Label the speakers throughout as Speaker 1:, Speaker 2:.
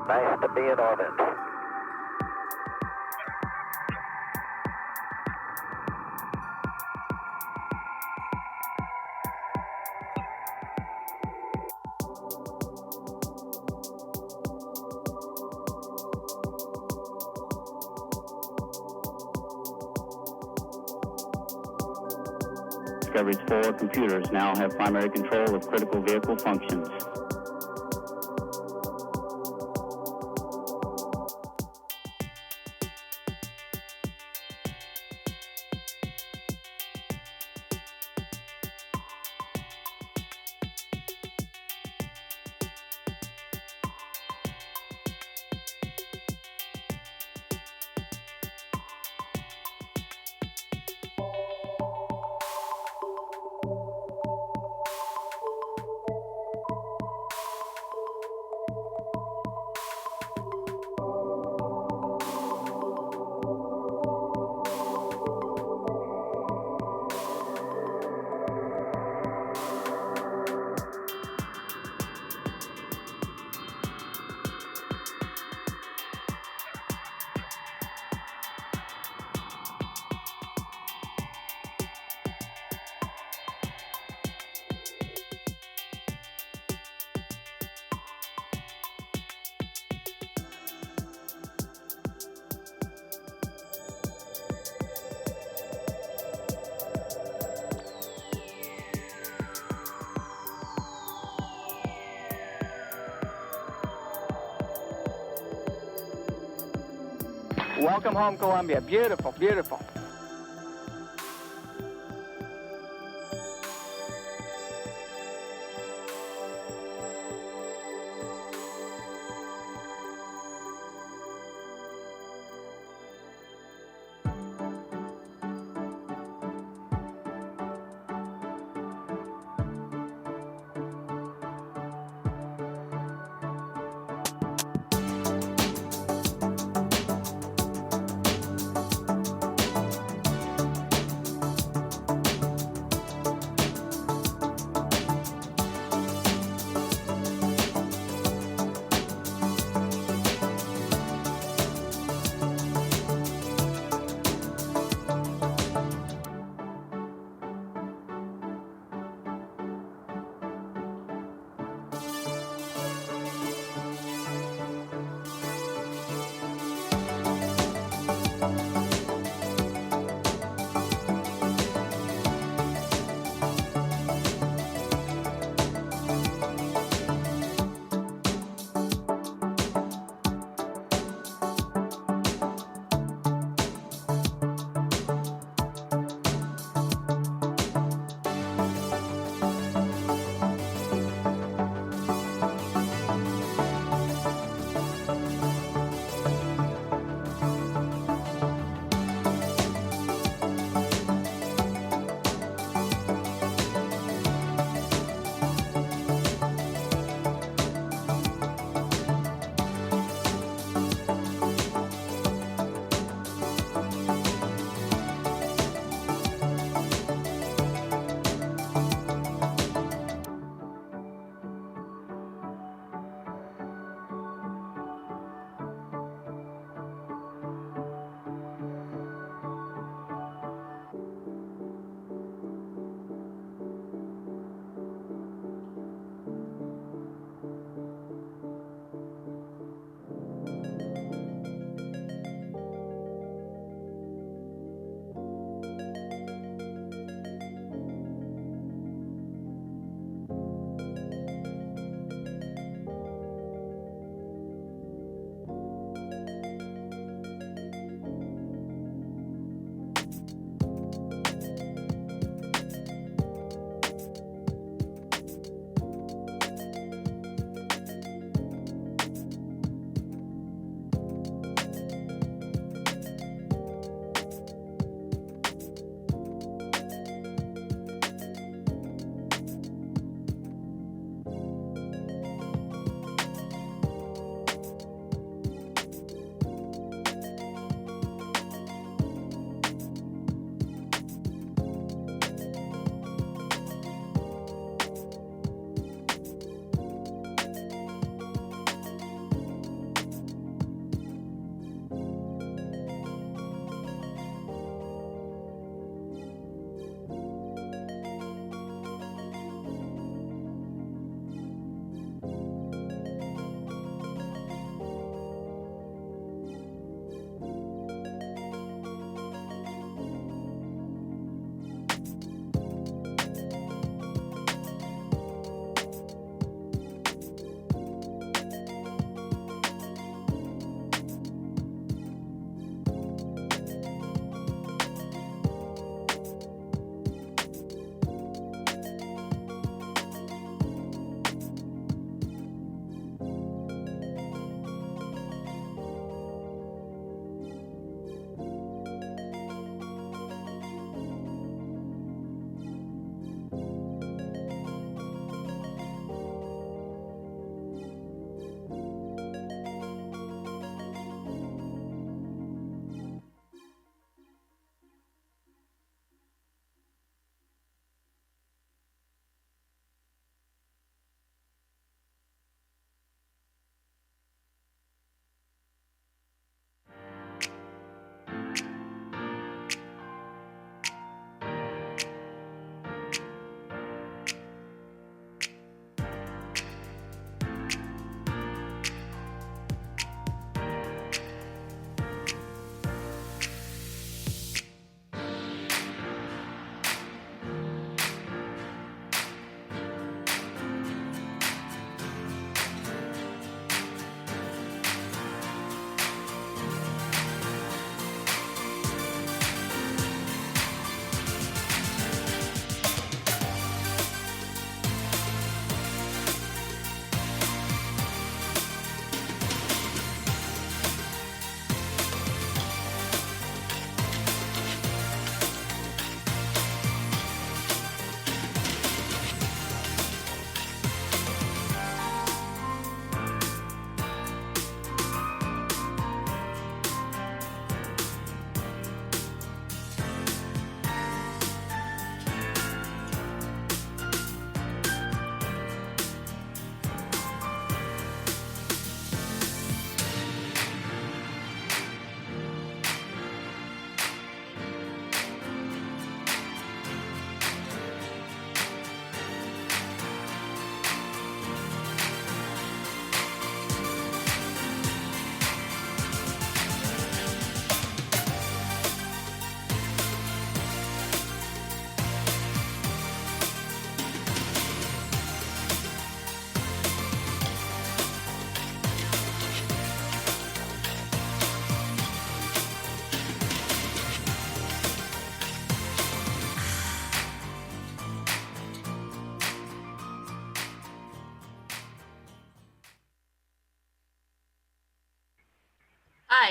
Speaker 1: Nice to be in orbit.
Speaker 2: Discovery's 4 computers now have primary control of critical vehicle functions.
Speaker 3: Welcome home, Columbia. Beautiful, beautiful.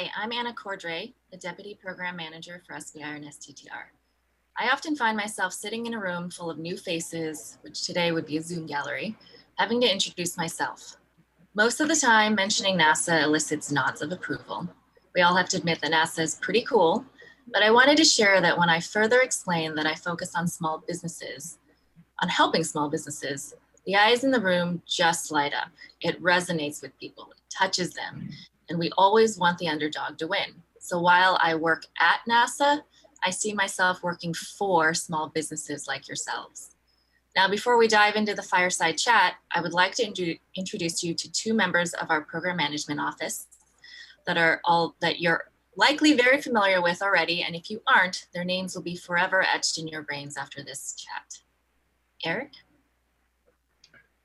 Speaker 4: Hi, I'm Anna Cordray, the Deputy Program Manager for SBIR and STTR. I often find myself sitting in a room full of new faces, which today would be a Zoom gallery, having to introduce myself. Most of the time, mentioning NASA elicits nods of approval. We all have to admit that NASA is pretty cool, but I wanted to share that when I further explain that I focus on small businesses, on helping small businesses, the eyes in the room just light up. It resonates with people, it touches them, and we always want the underdog to win. So while I work at NASA, I see myself working for small businesses like yourselves. Now, before we dive into the Fireside Chat, I would like to introduce you to two members of our Program Management Office that you're likely very familiar with already, and if you aren't, their names will be forever etched in your brains after this chat. Eric?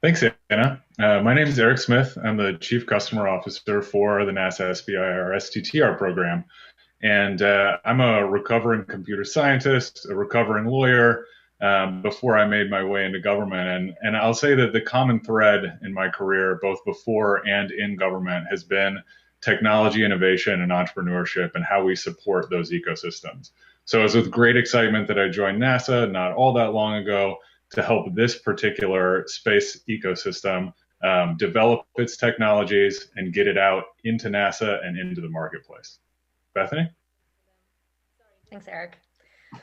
Speaker 5: Thanks, Anna. My name is Eric Smith. I'm the Chief Customer Officer for the NASA SBIR STTR program. And I'm a recovering computer scientist, a recovering lawyer, before I made my way into government. And I'll say that the common thread in my career, both before and in government, has been technology innovation and entrepreneurship and how we support those ecosystems. So it was with great excitement that I joined NASA not all that long ago to help this particular space ecosystem develop its technologies and get it out into NASA and into the marketplace. Bethany?
Speaker 6: Thanks, Eric.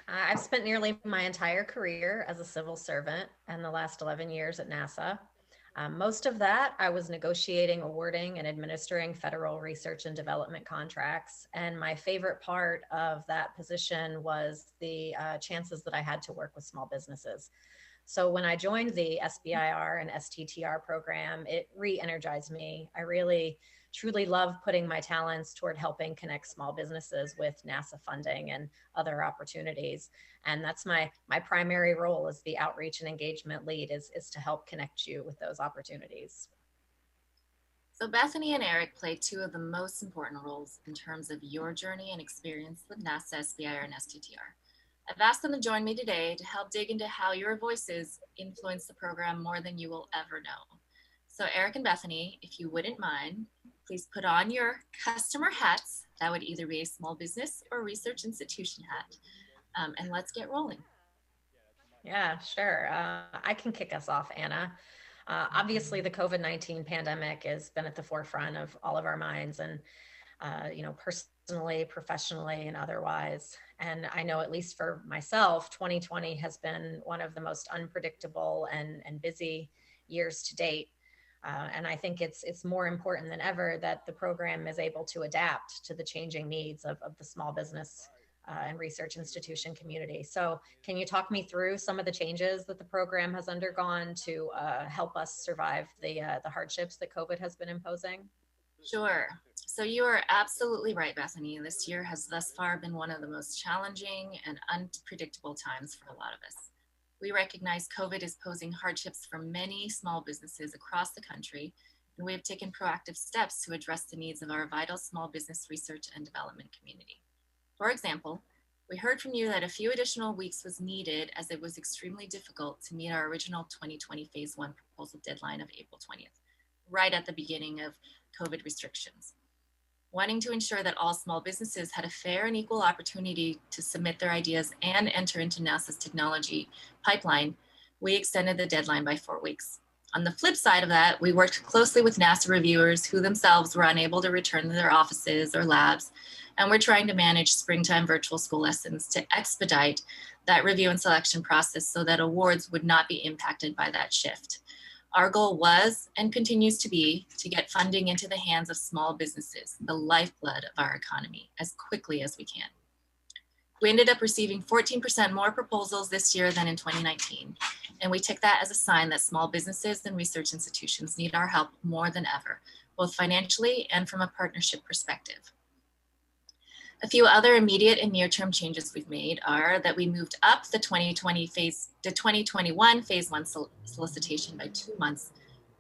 Speaker 6: I've spent nearly my entire career as a civil servant and the last 11 years at NASA. Most of that, I was negotiating, awarding, and administering federal research and development contracts. And my favorite part of that position was the chances that I had to work with small businesses. So when I joined the SBIR and STTR program, it re-energized me. I really, truly love putting my talents toward helping connect small businesses with NASA funding and other opportunities. And that's my primary role as the outreach and engagement lead is to help connect you with those opportunities.
Speaker 4: So Bethany and Eric play two of the most important roles in terms of your journey and experience with NASA, SBIR, and STTR. I've asked them to join me today to help dig into how your voices influence the program more than you will ever know. So Eric and Bethany, if you wouldn't mind, please put on your customer hats. That would either be a small business or research institution hat. And let's get rolling.
Speaker 6: Yeah, sure. I can kick us off, Anna. Obviously, the COVID-19 pandemic has been at the forefront of all of our minds, and personally, professionally, and otherwise. And I know, at least for myself, 2020 has been one of the most unpredictable and busy years to date. And I think it's more important than ever that the program is able to adapt to the changing needs of the small business and research institution community. So can you talk me through some of the changes that the program has undergone to help us survive the hardships that COVID has been imposing?
Speaker 4: Sure. So you are absolutely right, Bethany. This year has thus far been one of the most challenging and unpredictable times for a lot of us. We recognize COVID is posing hardships for many small businesses across the country, and we have taken proactive steps to address the needs of our vital small business research and development community. For example, we heard from you that a few additional weeks was needed as it was extremely difficult to meet our original 2020 Phase 1 proposal deadline of April 20th, right at the beginning of COVID restrictions. Wanting to ensure that all small businesses had a fair and equal opportunity to submit their ideas and enter into NASA's technology pipeline, we extended the deadline by 4 weeks. On the flip side of that, we worked closely with NASA reviewers who themselves were unable to return to their offices or labs, and we're trying to manage springtime virtual school lessons to expedite that review and selection process so that awards would not be impacted by that shift. Our goal was and continues to be to get funding into the hands of small businesses, the lifeblood of our economy, as quickly as we can. We ended up receiving 14% more proposals this year than in 2019, and we took that as a sign that small businesses and research institutions need our help more than ever, both financially and from a partnership perspective. A few other immediate and near-term changes we've made are that we moved up the 2021 Phase 1 solicitation by 2 months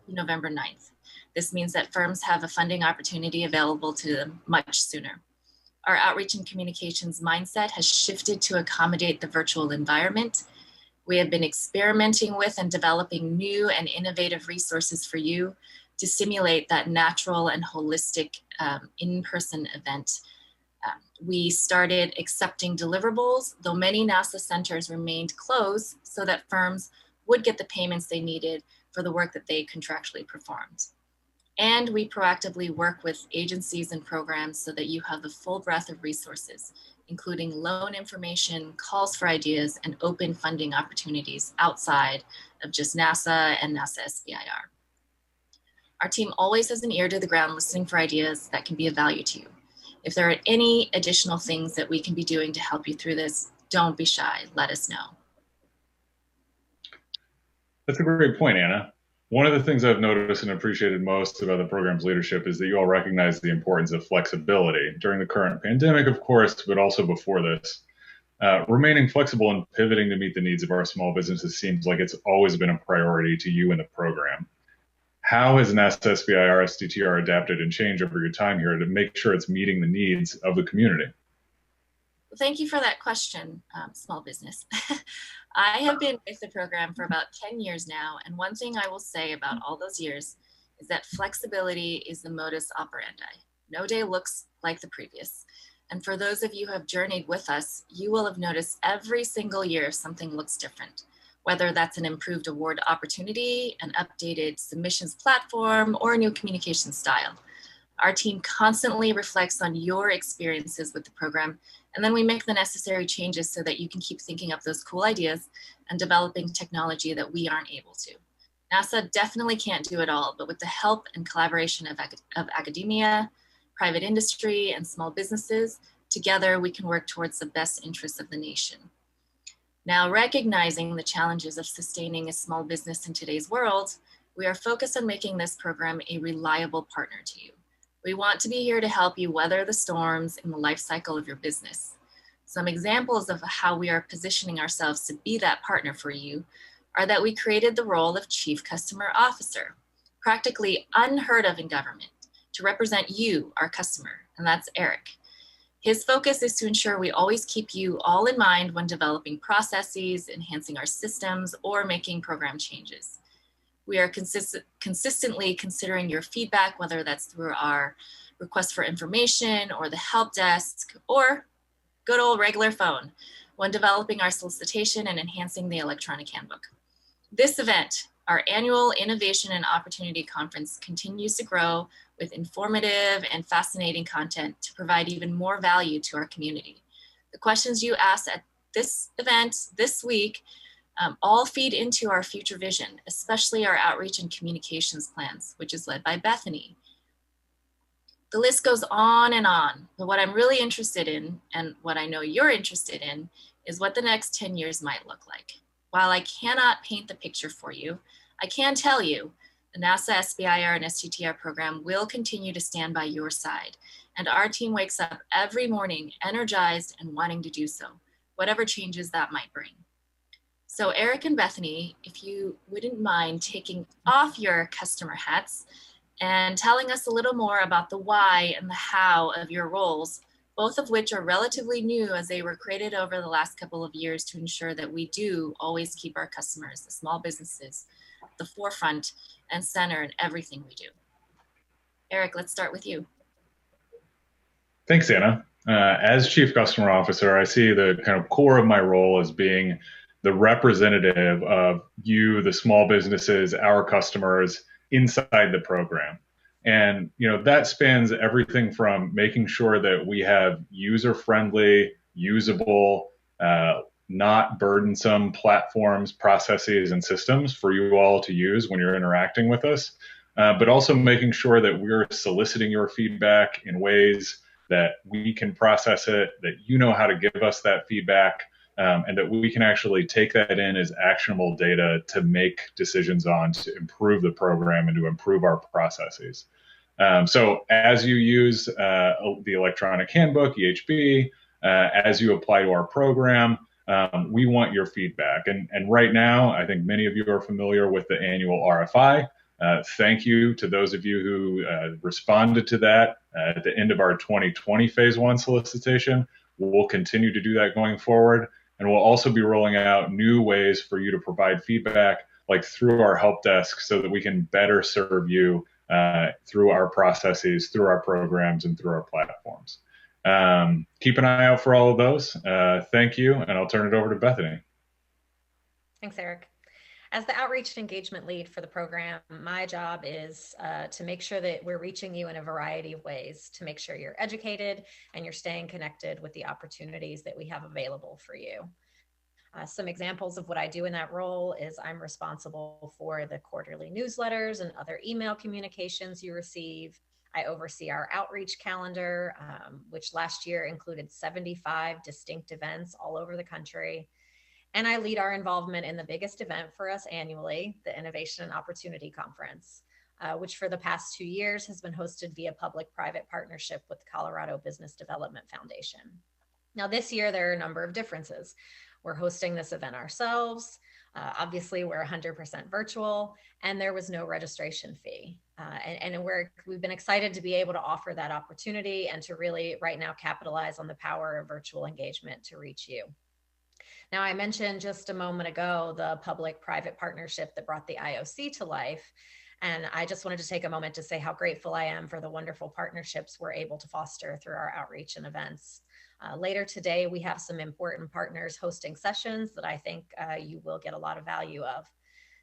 Speaker 4: to November 9th. This means that firms have a funding opportunity available to them much sooner. Our outreach and communications mindset has shifted to accommodate the virtual environment. We have been experimenting with and developing new and innovative resources for you to simulate that natural and holistic in-person event. We started accepting deliverables, though many NASA centers remained closed so that firms would get the payments they needed for the work that they contractually performed. And we proactively work with agencies and programs so that you have the full breadth of resources, including loan information, calls for ideas, and open funding opportunities outside of just NASA and NASA SBIR. Our team always has an ear to the ground listening for ideas that can be of value to you. If there are any additional things that we can be doing to help you through this, don't be shy, let us know.
Speaker 5: That's a great point, Anna. One of the things I've noticed and appreciated most about the program's leadership is that you all recognize the importance of flexibility during the current pandemic, of course, but also before this. Remaining flexible and pivoting to meet the needs of our small businesses seems like it's always been a priority to you in the program. How has NASA SBIR STTR adapted and changed over your time here to make sure it's meeting the needs of the community?
Speaker 4: Well, thank you for that question, small business. I have been with the program for about 10 years now, and one thing I will say about all those years is that flexibility is the modus operandi. No day looks like the previous. And for those of you who have journeyed with us, you will have noticed every single year something looks different, whether that's an improved award opportunity, an updated submissions platform, or a new communication style. Our team constantly reflects on your experiences with the program, and then we make the necessary changes so that you can keep thinking up those cool ideas and developing technology that we aren't able to. NASA definitely can't do it all, but with the help and collaboration of academia, private industry, and small businesses, together we can work towards the best interests of the nation. Now, recognizing the challenges of sustaining a small business in today's world, we are focused on making this program a reliable partner to you. We want to be here to help you weather the storms in the life cycle of your business. Some examples of how we are positioning ourselves to be that partner for you are that we created the role of Chief Customer Officer, practically unheard of in government, to represent you, our customer, and that's Eric. His focus is to ensure we always keep you all in mind when developing processes, enhancing our systems, or making program changes. We are consistently considering your feedback, whether that's through our request for information or the help desk or good old regular phone when developing our solicitation and enhancing the electronic handbook. This event, our annual Innovation and Opportunity Conference, continues to grow with informative and fascinating content to provide even more value to our community. The questions you asked at this event this week all feed into our future vision, especially our outreach and communications plans, which is led by Bethany. The list goes on, but what I'm really interested in, and what I know you're interested in, is what the next 10 years might look like. While I cannot paint the picture for you, I can tell you the NASA SBIR and STTR program will continue to stand by your side, and our team wakes up every morning energized and wanting to do so, whatever changes that might bring. So Eric and Bethany, if you wouldn't mind taking off your customer hats and telling us a little more about the why and the how of your roles, both of which are relatively new as they were created over the last couple of years to ensure that we do always keep our customers, the small businesses, at the forefront and center in everything we do. Eric, let's start with you.
Speaker 5: Thanks, Anna. As Chief Customer Officer, I see the kind of core of my role as being the representative of you, the small businesses, our customers inside the program. And that spans everything from making sure that we have user-friendly, usable, not burdensome platforms, processes, and systems for you all to use when you're interacting with us, but also making sure that we're soliciting your feedback in ways that we can process it, that you know how to give us that feedback, and that we can actually take that in as actionable data to make decisions on to improve the program and to improve our processes. So as you use the electronic handbook, EHB, as you apply to our program, we want your feedback. And right now, I think many of you are familiar with the annual RFI. Thank you to those of you who responded to that at the end of our 2020 Phase 1 solicitation. We'll continue to do that going forward. And we'll also be rolling out new ways for you to provide feedback, like through our help desk, so that we can better serve you through our processes, through our programs, and through our platforms. Keep an eye out for all of those. Thank you, and I'll turn it over to Bethany.
Speaker 6: Thanks, Eric. As the outreach and engagement lead for the program, my job is to make sure that we're reaching you in a variety of ways to make sure you're educated and you're staying connected with the opportunities that we have available for you. Some examples of what I do in that role is I'm responsible for the quarterly newsletters and other email communications you receive. I oversee our outreach calendar, which last year included 75 distinct events all over the country. And I lead our involvement in the biggest event for us annually, the Innovation and Opportunity Conference, which for the past 2 years has been hosted via public-private partnership with the Colorado Business Development Foundation. Now this year, there are a number of differences. We're hosting this event ourselves. Obviously, we're 100% virtual, and there was no registration fee. We've been excited to be able to offer that opportunity and to really right now capitalize on the power of virtual engagement to reach you. Now, I mentioned just a moment ago the public-private partnership that brought the IOC to life. And I just wanted to take a moment to say how grateful I am for the wonderful partnerships we're able to foster through our outreach and events. Later today, we have some important partners hosting sessions that I think you will get a lot of value of.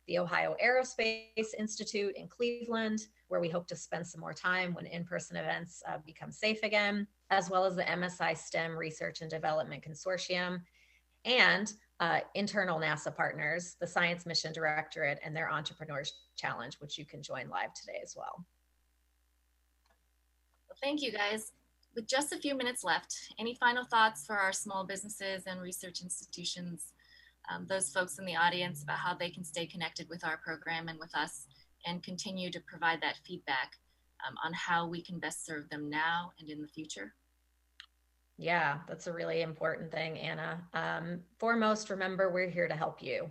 Speaker 6: The Ohio Aerospace Institute in Cleveland, where we hope to spend some more time when in-person events become safe again, as well as the MSI STEM Research and Development Consortium, and internal NASA partners, the Science Mission Directorate and their Entrepreneurs Challenge, which you can join live today as well.
Speaker 4: Well, thank you guys. With just a few minutes left, any final thoughts for our small businesses and research institutions, those folks in the audience, about how they can stay connected with our program and with us and continue to provide that feedback on how we can best serve them now and in the future?
Speaker 6: Yeah, that's a really important thing, Anna. Foremost, remember, we're here to help you.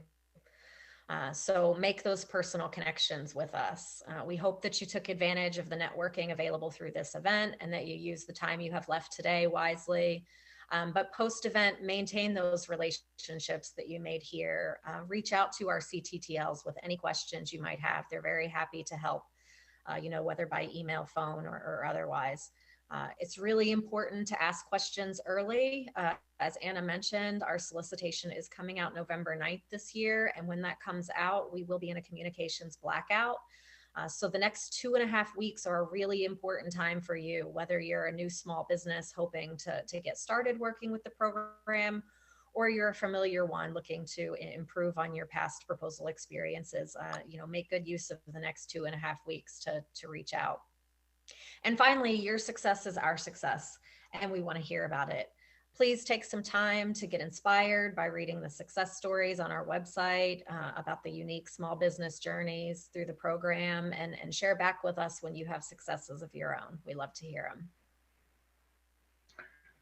Speaker 6: So make those personal connections with us. We hope that you took advantage of the networking available through this event and that you use the time you have left today wisely. But post-event, maintain those relationships that you made here. Reach out to our CTTLs with any questions you might have. They're very happy to help, whether by email, phone, or otherwise. It's really important to ask questions early. As Anna mentioned, our solicitation is coming out November 9th this year. And when that comes out, we will be in a communications blackout. So the next 2.5 weeks are a really important time for you, whether you're a new small business hoping to get started working with the program, or you're a familiar one looking to improve on your past proposal experiences. Make good use of the next 2.5 weeks to reach out. And finally, your success is our success, and we want to hear about it. Please take some time to get inspired by reading the success stories on our website about the unique small business journeys through the program, and share back with us when you have successes of your own. We love to hear them.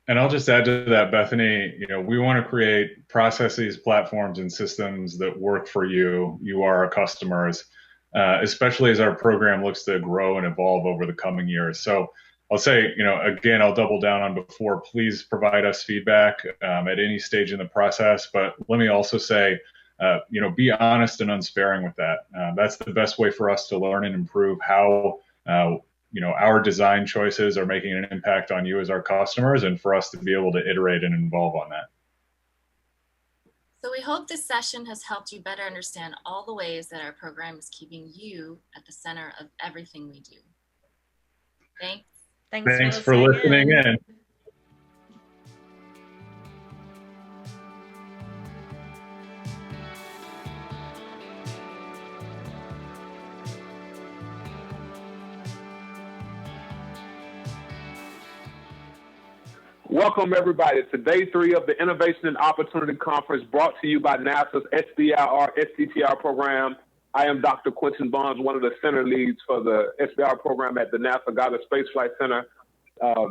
Speaker 5: And I'll just add to that, Bethany, we want to create processes, platforms, and systems that work for you. You are our customers. Especially as our program looks to grow and evolve over the coming years. So I'll say, again, I'll double down on before, please provide us feedback at any stage in the process. But let me also say, be honest and unsparing with that. That's the best way for us to learn and improve how, our design choices are making an impact on you as our customers, and for us to be able to iterate and evolve on that.
Speaker 4: So we hope this session has helped you better understand all the ways that our program is keeping you at the center of everything we do.
Speaker 6: Thanks
Speaker 5: for listening in.
Speaker 7: Welcome, everybody, to day 3 of the Innovation and Opportunity Conference brought to you by NASA's SBIR STTR program. I am Dr. Quentin Bonds, one of the center leads for the SBIR program at the NASA Goddard Space Flight Center.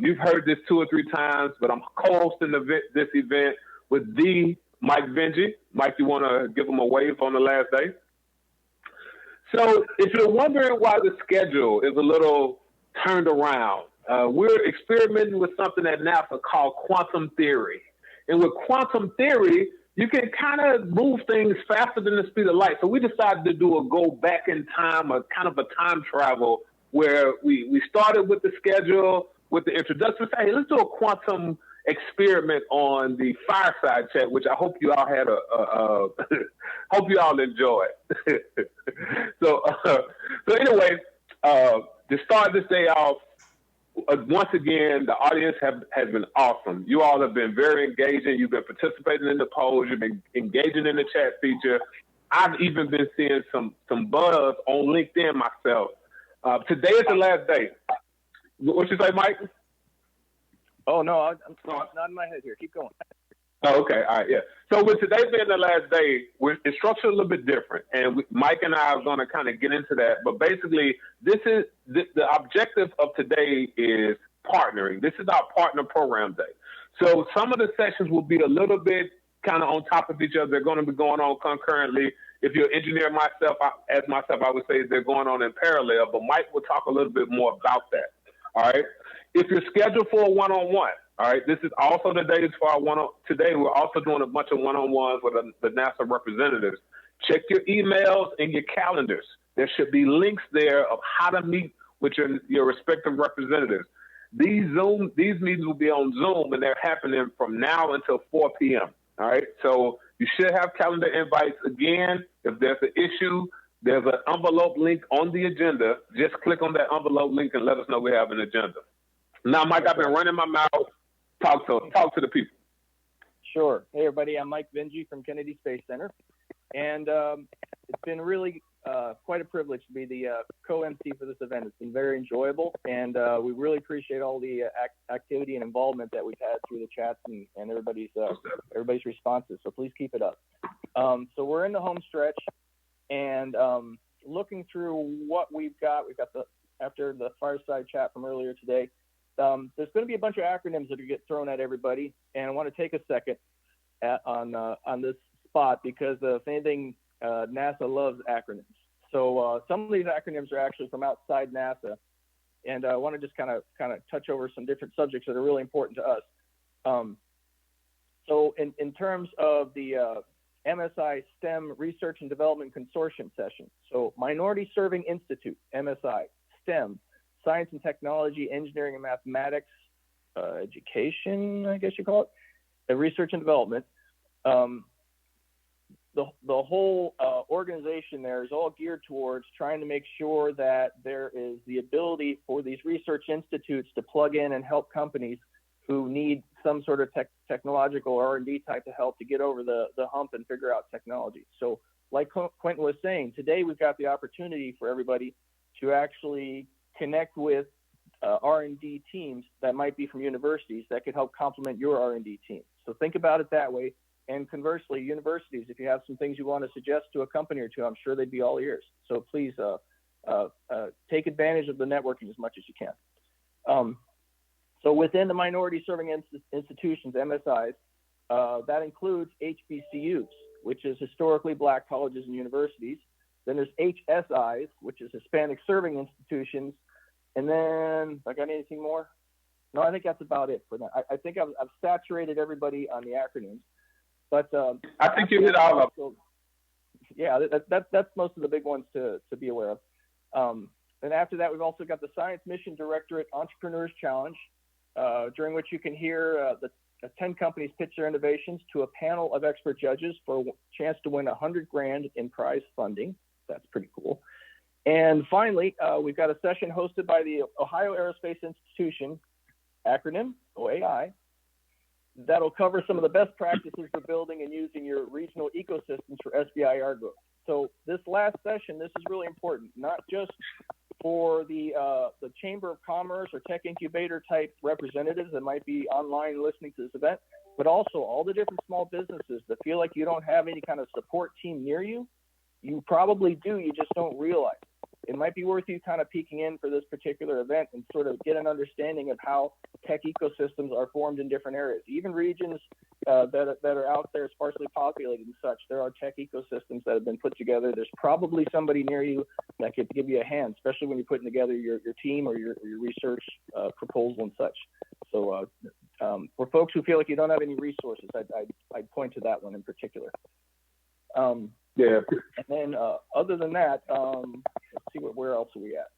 Speaker 7: You've heard this 2 or 3 times, but I'm co-hosting this event with the Mike Benji. Mike, you want to give him a wave on the last day? So if you're wondering why the schedule is a little turned around, we're experimenting with something at NASA called quantum theory. And with quantum theory, you can kind of move things faster than the speed of light. So we decided to do a go back in time, a kind of a time travel where we started with the schedule, with the introduction. Hey, let's do a quantum experiment on the Fireside Chat, which I hope you all had hope you all enjoyed. So anyway, to start this day off, once again, the audience has been awesome. You all have been very engaging. You've been participating in the polls. You've been engaging in the chat feature. I've even been seeing some buzz on LinkedIn myself. Today is the last day. What you say, Mike?
Speaker 8: Oh, no, I'm not in my head here. Keep going.
Speaker 7: Oh, okay. All right. Yeah. So with today being the last day, it's structured a little bit different. And Mike and I are going to kind of get into that. But basically, this is the objective of today is partnering. This is our partner program day. So some of the sessions will be a little bit kind of on top of each other. They're going to be going on concurrently. If you're an engineer I would say they're going on in parallel. But Mike will talk a little bit more about that. All right. If you're scheduled for a one-on-one, all right, this is also the days for our today. We're also doing a bunch of one-on-ones with the NASA representatives. Check your emails and your calendars. There should be links there of how to meet with your respective representatives. These meetings will be on Zoom, and they're happening from now until 4 p.m. All right, so you should have calendar invites. Again, if there's an issue, there's an envelope link on the agenda. Just click on that envelope link and let us know we have an agenda. Now, Mike, I've been running my mouth. Talk to the people.
Speaker 8: Sure. Hey, everybody. I'm Mike Vinci from Kennedy Space Center. And it's been really quite a privilege to be the co-MC for this event. It's been very enjoyable. And we really appreciate all the activity and involvement that we've had through the chats and everybody's responses. So please keep it up. So we're in the home stretch. And looking through what we've got after the Fireside Chat from earlier today, there's going to be a bunch of acronyms that get thrown at everybody, and I want to take a second on this spot because if anything, NASA loves acronyms. So some of these acronyms are actually from outside NASA, and I want to just kind of touch over some different subjects that are really important to us. So in terms of the MSI STEM Research and Development Consortium session, so Minority Serving Institute, MSI, STEM, Science and Technology, Engineering and Mathematics, Education, I guess you call it, Research and Development. The whole organization there is all geared towards trying to make sure that there is the ability for these research institutes to plug in and help companies who need some sort of technological R&D type of help to get over the hump and figure out technology. So like Quentin was saying, today we've got the opportunity for everybody to actually connect with R&D teams that might be from universities that could help complement your R&D team. So think about it that way. And conversely, universities, if you have some things you want to suggest to a company or two, I'm sure they'd be all ears. So please take advantage of the networking as much as you can. So within the minority serving institutions, MSIs, that includes HBCUs, which is historically Black colleges and universities. Then there's HSIs, which is Hispanic serving institutions. And then, I got anything more? No, I think that's about it for that. I think I've saturated everybody on the acronyms. But
Speaker 7: I think you hit all of them.
Speaker 8: Yeah, that's most of the big ones to be aware of. And after that, we've also got the Science Mission Directorate Entrepreneurs Challenge, during which you can hear the 10 companies pitch their innovations to a panel of expert judges for a chance to win $100,000 in prize funding. That's pretty cool. And finally, we've got a session hosted by the Ohio Aerospace Institution, acronym OAI, that'll cover some of the best practices for building and using your regional ecosystems for SBIR growth. So this last session, this is really important, not just for the Chamber of Commerce or tech incubator type representatives that might be online listening to this event, but also all the different small businesses that feel like you don't have any kind of support team near you. You probably do, you just don't realize. It might be worth you kind of peeking in for this particular event and sort of get an understanding of how tech ecosystems are formed in different areas. Even regions that are out there sparsely populated and such, there are tech ecosystems that have been put together. There's probably somebody near you that could give you a hand, especially when you're putting together your team or your research proposal and such. So for folks who feel like you don't have any resources, I'd point to that one in particular. Yeah. And then other than that, let's see where else are we at?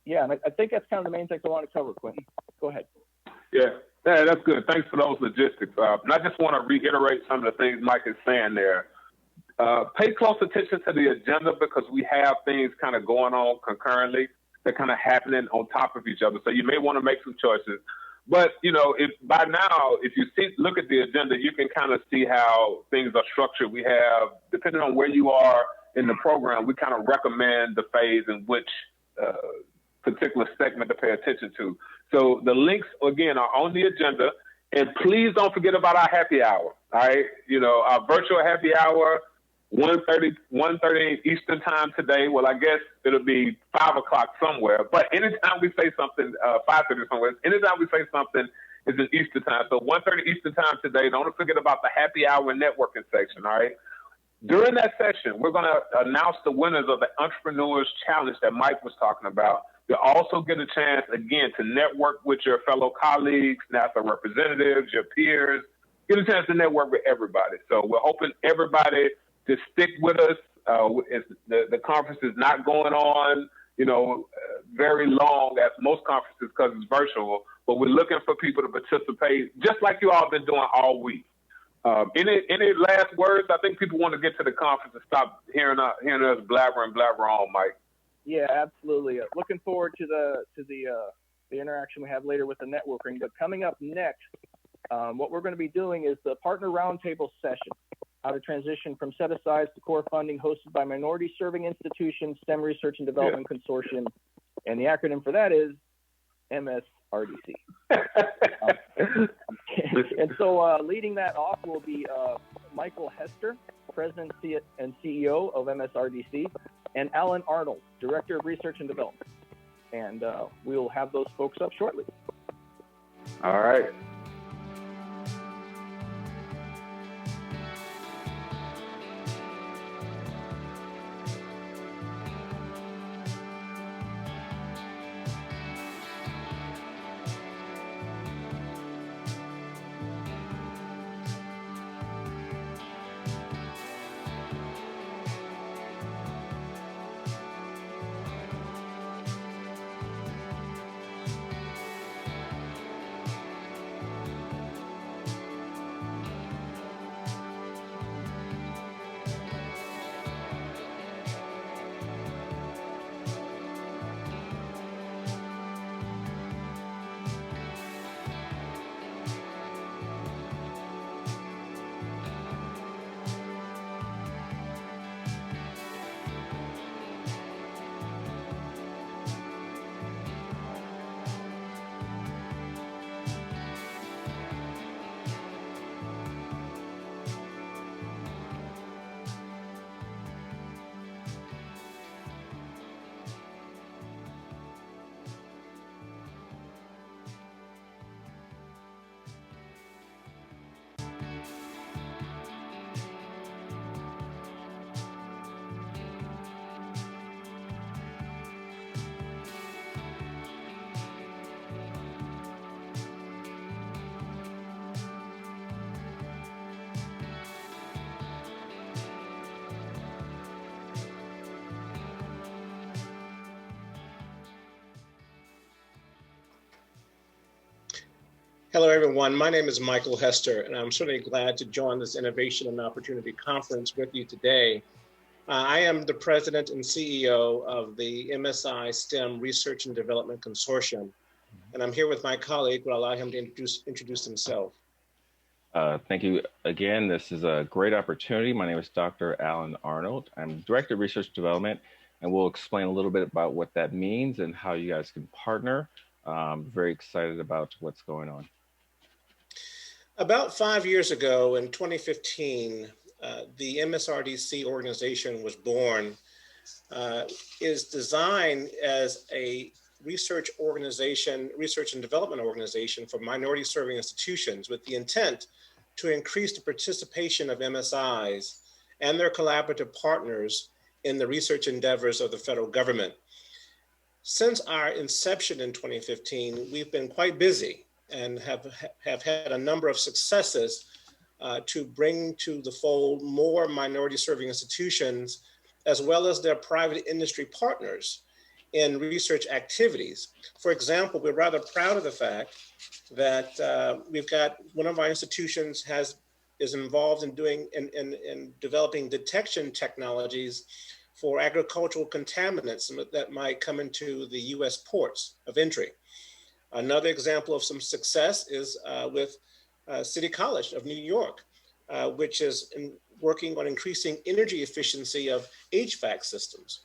Speaker 8: Yeah, and I think that's kind of the main things I want to cover, Quentin. Go ahead.
Speaker 7: Yeah, that's good. Thanks for those logistics. And I just want to reiterate some of the things Mike is saying there. Pay close attention to the agenda because we have things kind of going on concurrently. They're kind of happening on top of each other. So you may want to make some choices. But, you know, if by now, if you look at the agenda, you can kind of see how things are structured. We have, depending on where you are in the program, we kind of recommend the phase in which particular segment to pay attention to. So the links, again, are on the agenda. And please don't forget about our happy hour, all right? You know, our virtual happy hour, 1:30 Eastern time today. Well, I guess it'll be 5 o'clock somewhere. But anytime we say something, 5:30 somewhere, anytime we say something is in Eastern time. So 1:30 Eastern time today. Don't forget about the happy hour networking section, all right? During that session, we're going to announce the winners of the Entrepreneurs Challenge that Mike was talking about. You'll also get a chance, again, to network with your fellow colleagues, NASA representatives, your peers. Get a chance to network with everybody. So we're hoping everybody to stick with us. The conference is not going on, you know, very long as most conferences because it's virtual, but we're looking for people to participate just like you all been doing all week. Any last words? I think people want to get to the conference and stop hearing us blabber on, Mike.
Speaker 8: Yeah, absolutely. Looking forward to the interaction we have later with the networking. But coming up next, what we're going to be doing is the Partner Roundtable session, how to transition from set-asides to core funding, hosted by Minority Serving Institutions, STEM Research and Development Consortium. And the acronym for that is MSRDC. And so leading that off will be Michael Hester, President and CEO of MSRDC, and Alan Arnold, Director of Research and Development. And we'll have those folks up shortly.
Speaker 7: All right.
Speaker 9: Hello, everyone. My name is Michael Hester, and I'm certainly glad to join this Innovation and Opportunity Conference with you today. I am the President and CEO of the MSI STEM Research and Development Consortium, and I'm here with my colleague. We'll allow him to introduce himself.
Speaker 10: Thank you again. This is a great opportunity. My name is Dr. Alan Arnold. I'm Director of Research and Development, and we'll explain a little bit about what that means and how you guys can partner. Very excited about what's going on.
Speaker 9: About 5 years ago, in 2015, the MSRDC organization was born. Is designed as a research organization, research and development organization for minority serving institutions with the intent to increase the participation of MSIs and their collaborative partners in the research endeavors of the federal government. Since our inception in 2015, we've been quite busy and have had a number of successes to bring to the fold more minority serving institutions, as well as their private industry partners in research activities. For example, we're rather proud of the fact that we've got one of our institutions is involved in developing detection technologies for agricultural contaminants that might come into the US ports of entry. Another example of some success is with City College of New York, which is working on increasing energy efficiency of HVAC systems.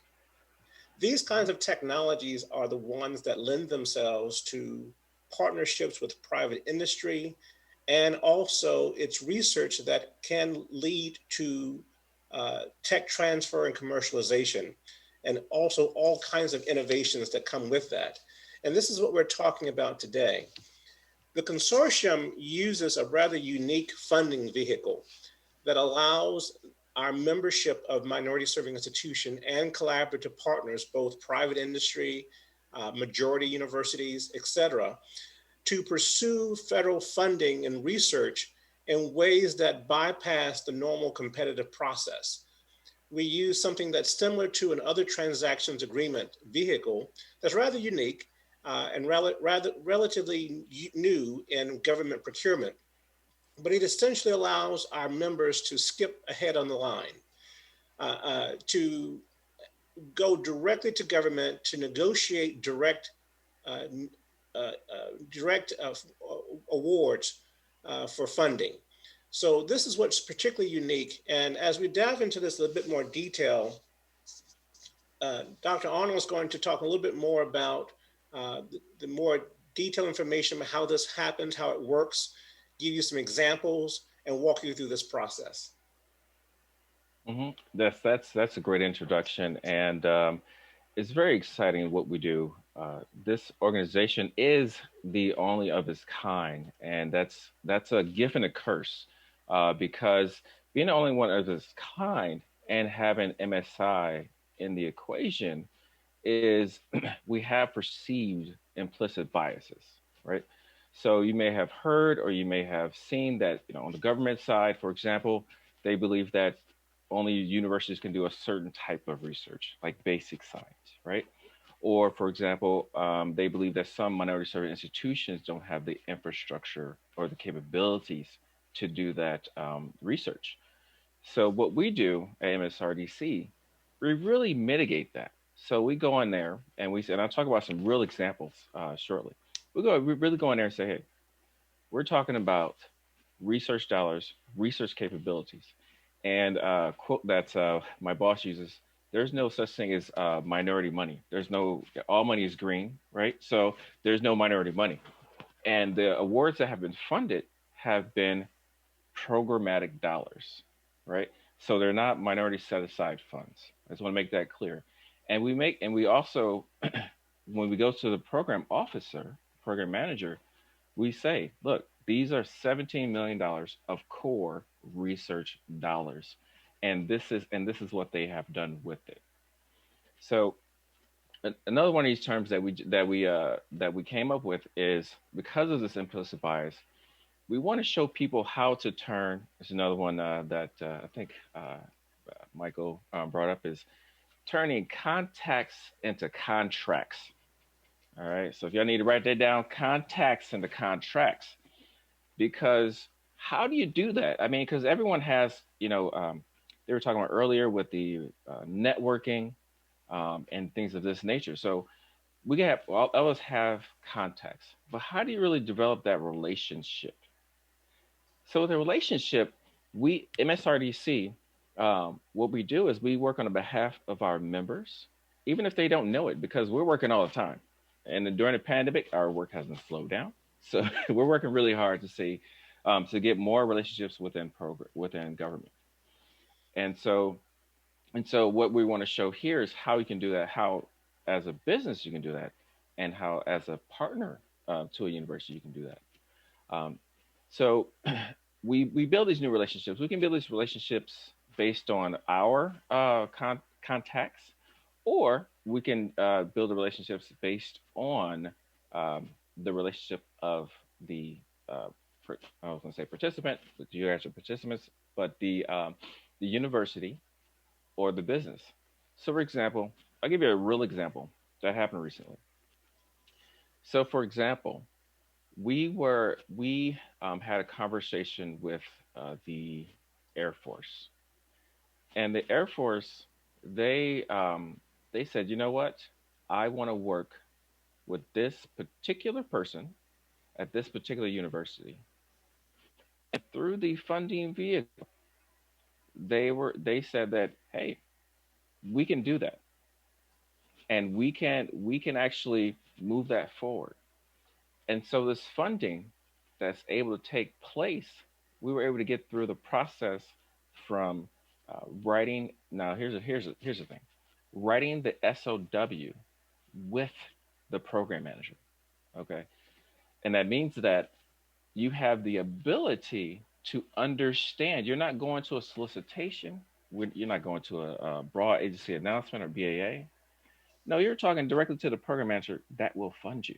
Speaker 9: These kinds of technologies are the ones that lend themselves to partnerships with private industry, and also it's research that can lead to tech transfer and commercialization, and also all kinds of innovations that come with that. And this is what we're talking about today. The consortium uses a rather unique funding vehicle that allows our membership of minority serving institution and collaborative partners, both private industry, majority universities, et cetera, to pursue federal funding and research in ways that bypass the normal competitive process. We use something that's similar to an other transactions agreement vehicle that's rather unique and relatively new in government procurement. But it essentially allows our members to skip ahead on the line, to go directly to government to negotiate direct awards for funding. So this is what's particularly unique. And as we dive into this a little bit more detail, Dr. Arnold is going to talk a little bit more about the more detailed information about how this happens, how it works, give you some examples, and walk you through this process.
Speaker 10: Mm-hmm. That's a great introduction, and it's very exciting what we do. This organization is the only of its kind, and that's a gift and a curse, because being the only one of its kind and having MSI in the equation is we have perceived implicit biases, right? So you may have heard or you may have seen that, on the government side, for example, they believe that only universities can do a certain type of research, like basic science, right? Or, for example, they believe that some minority serving institutions don't have the infrastructure or the capabilities to do that research. So what we do at MSRDC, we really mitigate that. So we go in there and and I'll talk about some real examples shortly. We really go in there and say, hey, we're talking about research dollars, research capabilities. And quote that my boss uses, there's no such thing as minority money. All money is green, right? So there's no minority money. And the awards that have been funded have been programmatic dollars, right? So they're not minority set aside funds. I just want to make that clear. And we also, when we go to the program officer, program manager, we say, look, these are $17 million of core research dollars. And this is what they have done with it. So another one of these terms that we came up with is, because of this implicit bias, we want to show people how to turn. There's another one that I think Michael brought up, is turning contacts into contracts. All right. So if y'all need to write that down, contacts into contracts, because how do you do that? I mean, because everyone has, they were talking about earlier with the networking and things of this nature. So we can have, all of us have contacts, but how do you really develop that relationship? So with the relationship, MSRDC, what we do is we work on the behalf of our members, even if they don't know it, because we're working all the time. And during the pandemic, our work hasn't slowed down. So we're working really hard to get more relationships within government. And so what we want to show here is how you can do that, how as a business you can do that, and how as a partner to a university you can do that. So we build these new relationships. We can build these relationships based on our contacts, or we can build the relationships based on the relationship of the I was going to say participant, but you guys are participants, but the university or the business. So for example, I'll give you a real example. that happened recently. So, for example, we had a conversation with the Air Force, and the Air Force they said, you know what, I want to work with this particular person at this particular university, and through the funding vehicle, they said that, hey, we can do that, and we can actually move that forward. And so this funding that's able to take place, we were able to get through the process from writing. Now here's the thing: writing the SOW with the program manager. Okay, and that means that you have the ability to understand. You're not going to a solicitation. You're not going to a broad agency announcement or BAA. No, you're talking directly to the program manager that will fund you.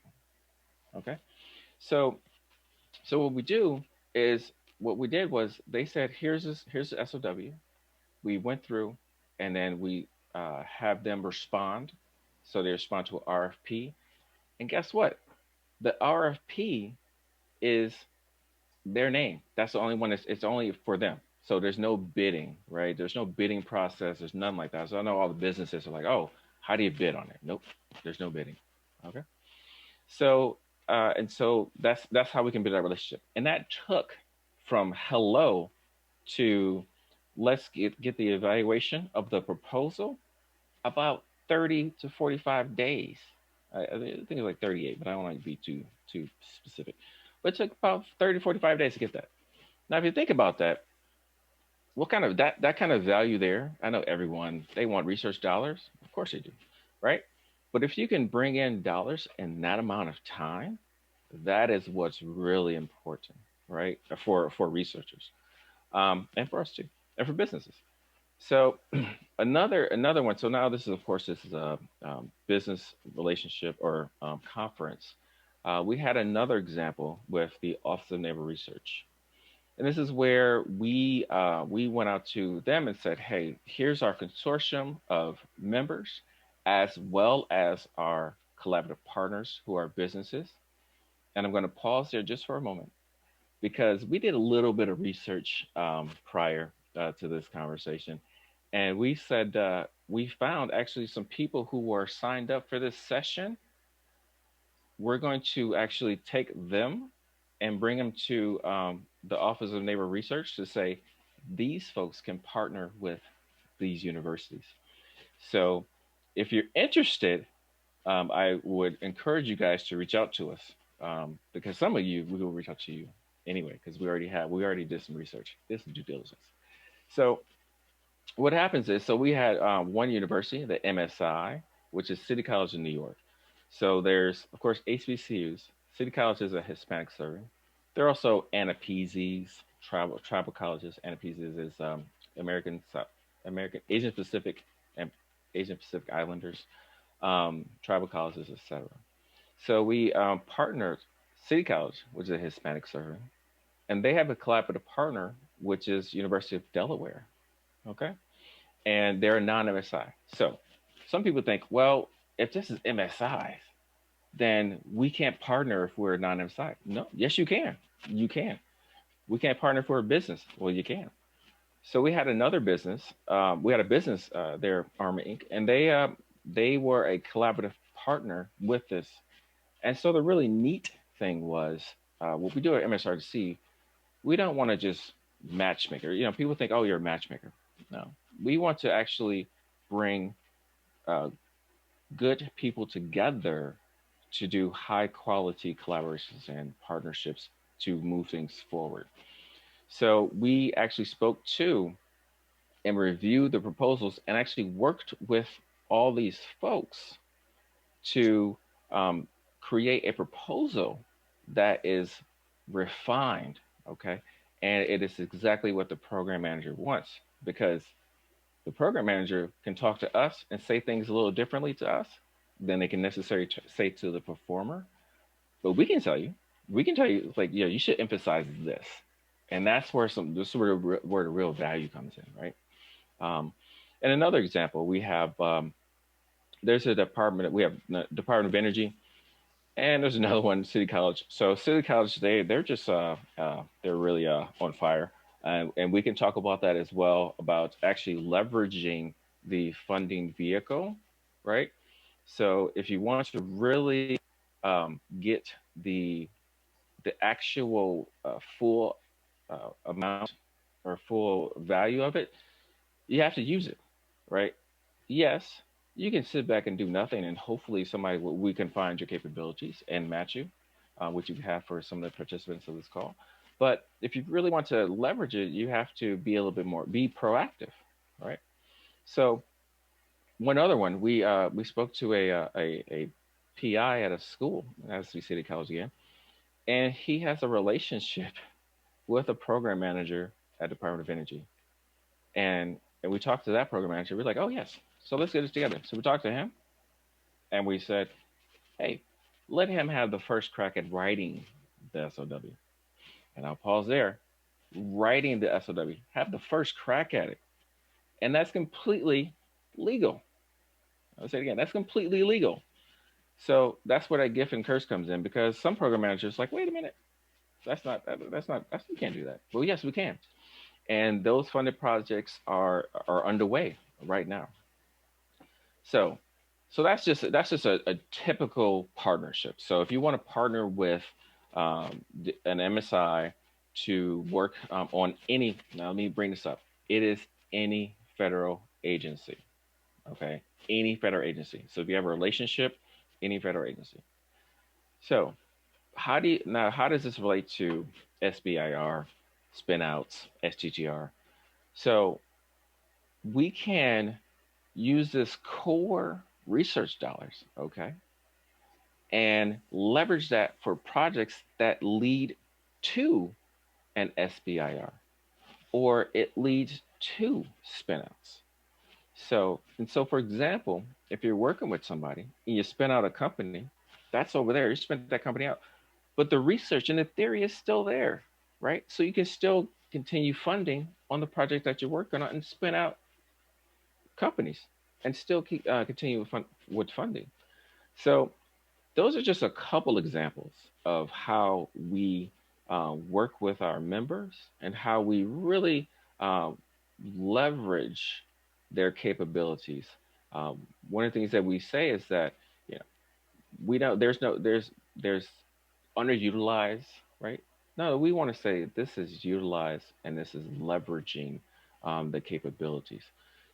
Speaker 10: Okay, so what we do is what we did was they said, here's the SOW. We went through, and then we have them respond. So they respond to an RFP, and guess what? The RFP is their name. That's the only one. It's only for them. So there's no bidding, right? There's no bidding process. There's none like that. So I know all the businesses are like, oh, how do you bid on it? Nope, there's no bidding. Okay. So and so that's how we can build that relationship. And that took from hello to let's get the evaluation of the proposal about 30 to 45 days. I think it's like 38, but I don't want to be too specific. But it took about 30 to 45 days to get that. Now, if you think about that, what kind of that kind of value there? I know everyone, they want research dollars. Of course they do, right? But if you can bring in dollars in that amount of time, that is what's really important, right? For researchers, and for us too, and for businesses. So another one. So now this is a business relationship or conference. We had another example with the Office of Naval Research, and this is where we went out to them and said, hey, here's our consortium of members, as well as our collaborative partners who are businesses. And I'm going to pause there just for a moment, because we did a little bit of research prior to this conversation. And we said, we found actually some people who were signed up for this session. We're going to actually take them and bring them to the Office of Naval Research to say, these folks can partner with these universities. So if you're interested, I would encourage you guys to reach out to us, because some of you, we will reach out to you anyway, because we already did some research, did some due diligence. So what happens is, so we had one university, the MSI, which is City College in New York. So there's, of course, HBCUs. City College is a Hispanic serving. There are also ANAPEZs, tribal colleges. ANAPEZs is American, Asian Pacific, and Asian Pacific Islanders, tribal colleges, etc. So we partnered City College, which is a Hispanic serving, and they have a collaborative partner, which is University of Delaware. Okay, and they're a non-MSI. So some people think, well, if this is MSI, then we can't partner if we're a non-MSI. No, yes, you can. You can. We can't partner for a business. Well, you can. So we had another business. We had a business there, Arma Inc., and they were a collaborative partner with this. And so the really neat thing was, what we do at MSRDC, we don't want to just matchmaker. You know, people think, oh, you're a matchmaker. No, we want to actually bring good people together to do high quality collaborations and partnerships to move things forward. So we actually spoke to and reviewed the proposals and actually worked with all these folks to create a proposal that is refined, okay? And it is exactly what the program manager wants, because the program manager can talk to us and say things a little differently to us than they can necessarily say to the performer. But we can tell you, like, yeah, you should emphasize this. And that's where where the real value comes in, right? And another example, we have there's a department, we have the Department of Energy, and there's another one, City College. So City College, they're just they're really on fire, and we can talk about that as well, about actually leveraging the funding vehicle, right? So if you want to really get the actual full amount or full value of it, you have to use it, right? Yes, you can sit back and do nothing, and hopefully somebody we can find your capabilities and match you, which you have for some of the participants of this call. But if you really want to leverage it, you have to be a little bit more, be proactive, right? So one other one, we spoke to a PI at a school, as we City College again, and he has a relationship with a program manager at Department of Energy. And we talked to that program manager. We're like, oh, yes. So let's get this together. So we talked to him and we said, hey, let him have the first crack at writing the SOW. And I'll pause there. Writing the SOW, have the first crack at it. And that's completely legal. I'll say it again, that's completely legal. So that's where that gift and curse comes in, because some program managers like, wait a minute, you can't do that. Well, yes, we can. And those funded projects are underway right now. So that's just a typical partnership. So if you want to partner with an MSI to work on any, now let me bring this up, it is any federal agency, okay? Any federal agency. So if you have a relationship, any federal agency. So how does this relate to SBIR, spinouts, STTR? So we can use this core research dollars, okay, and leverage that for projects that lead to an SBIR, or it leads to spinouts. So for example, if you're working with somebody and you spin out a company, that's over there, you spin that company out. But the research and the theory is still there, right? So you can still continue funding on the project that you're working on and spin out companies and still keep continue with funding. So those are just a couple examples of how we work with our members and how we really leverage their capabilities. One of the things that we say is that, you know, we don't, there's underutilized, right? No, we want to say this is utilized and this is leveraging the capabilities.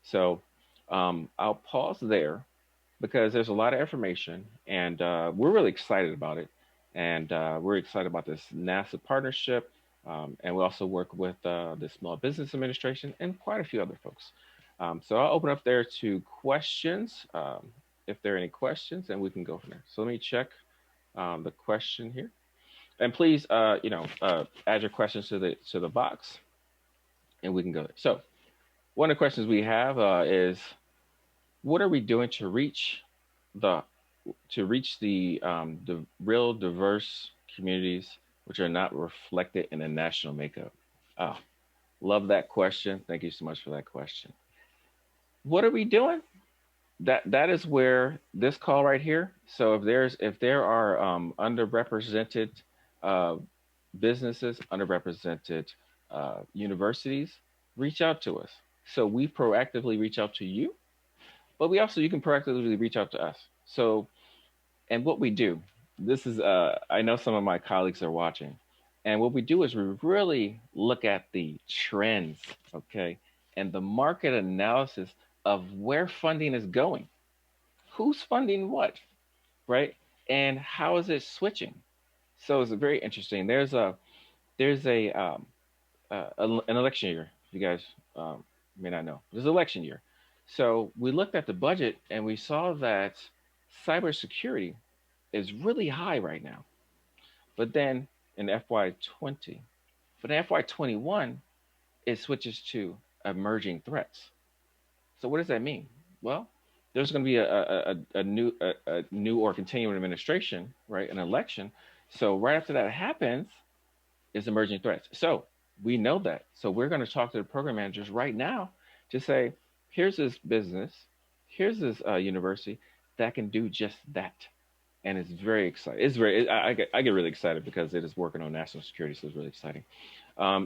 Speaker 10: So I'll pause there because there's a lot of information, and we're really excited about it. And we're excited about this NASA partnership. And we also work with the Small Business Administration and quite a few other folks. So I'll open up there to questions, if there are any questions, and we can go from there. So let me check the question here. And please, add your questions to the box, and we can go there. So one of the questions we have is, what are we doing to reach the real diverse communities which are not reflected in the national makeup? Oh, love that question. Thank you so much for that question. What are we doing? That is where this call right here. So if there are underrepresented businesses, underrepresented universities, reach out to us. So we proactively reach out to you, but you can proactively reach out to us. So, and what we do, this is, I know some of my colleagues are watching, and what we do is we really look at the trends, okay, and the market analysis of where funding is going, who's funding what, right, and how is it switching. So it's very interesting. There's an election year. You guys may not know. There's an election year. So we looked at the budget and we saw that cybersecurity is really high right now. But then in FY20, but in FY21, it switches to emerging threats. So what does that mean? Well, there's going to be a new or continuing administration, right? An election. So right after that happens is emerging threats. So we know that. So we're going to talk to the program managers right now to say, here's this business, here's this university, that can do just that. And it's very exciting. It's very, I get really excited because it is working on national security, so it's really exciting.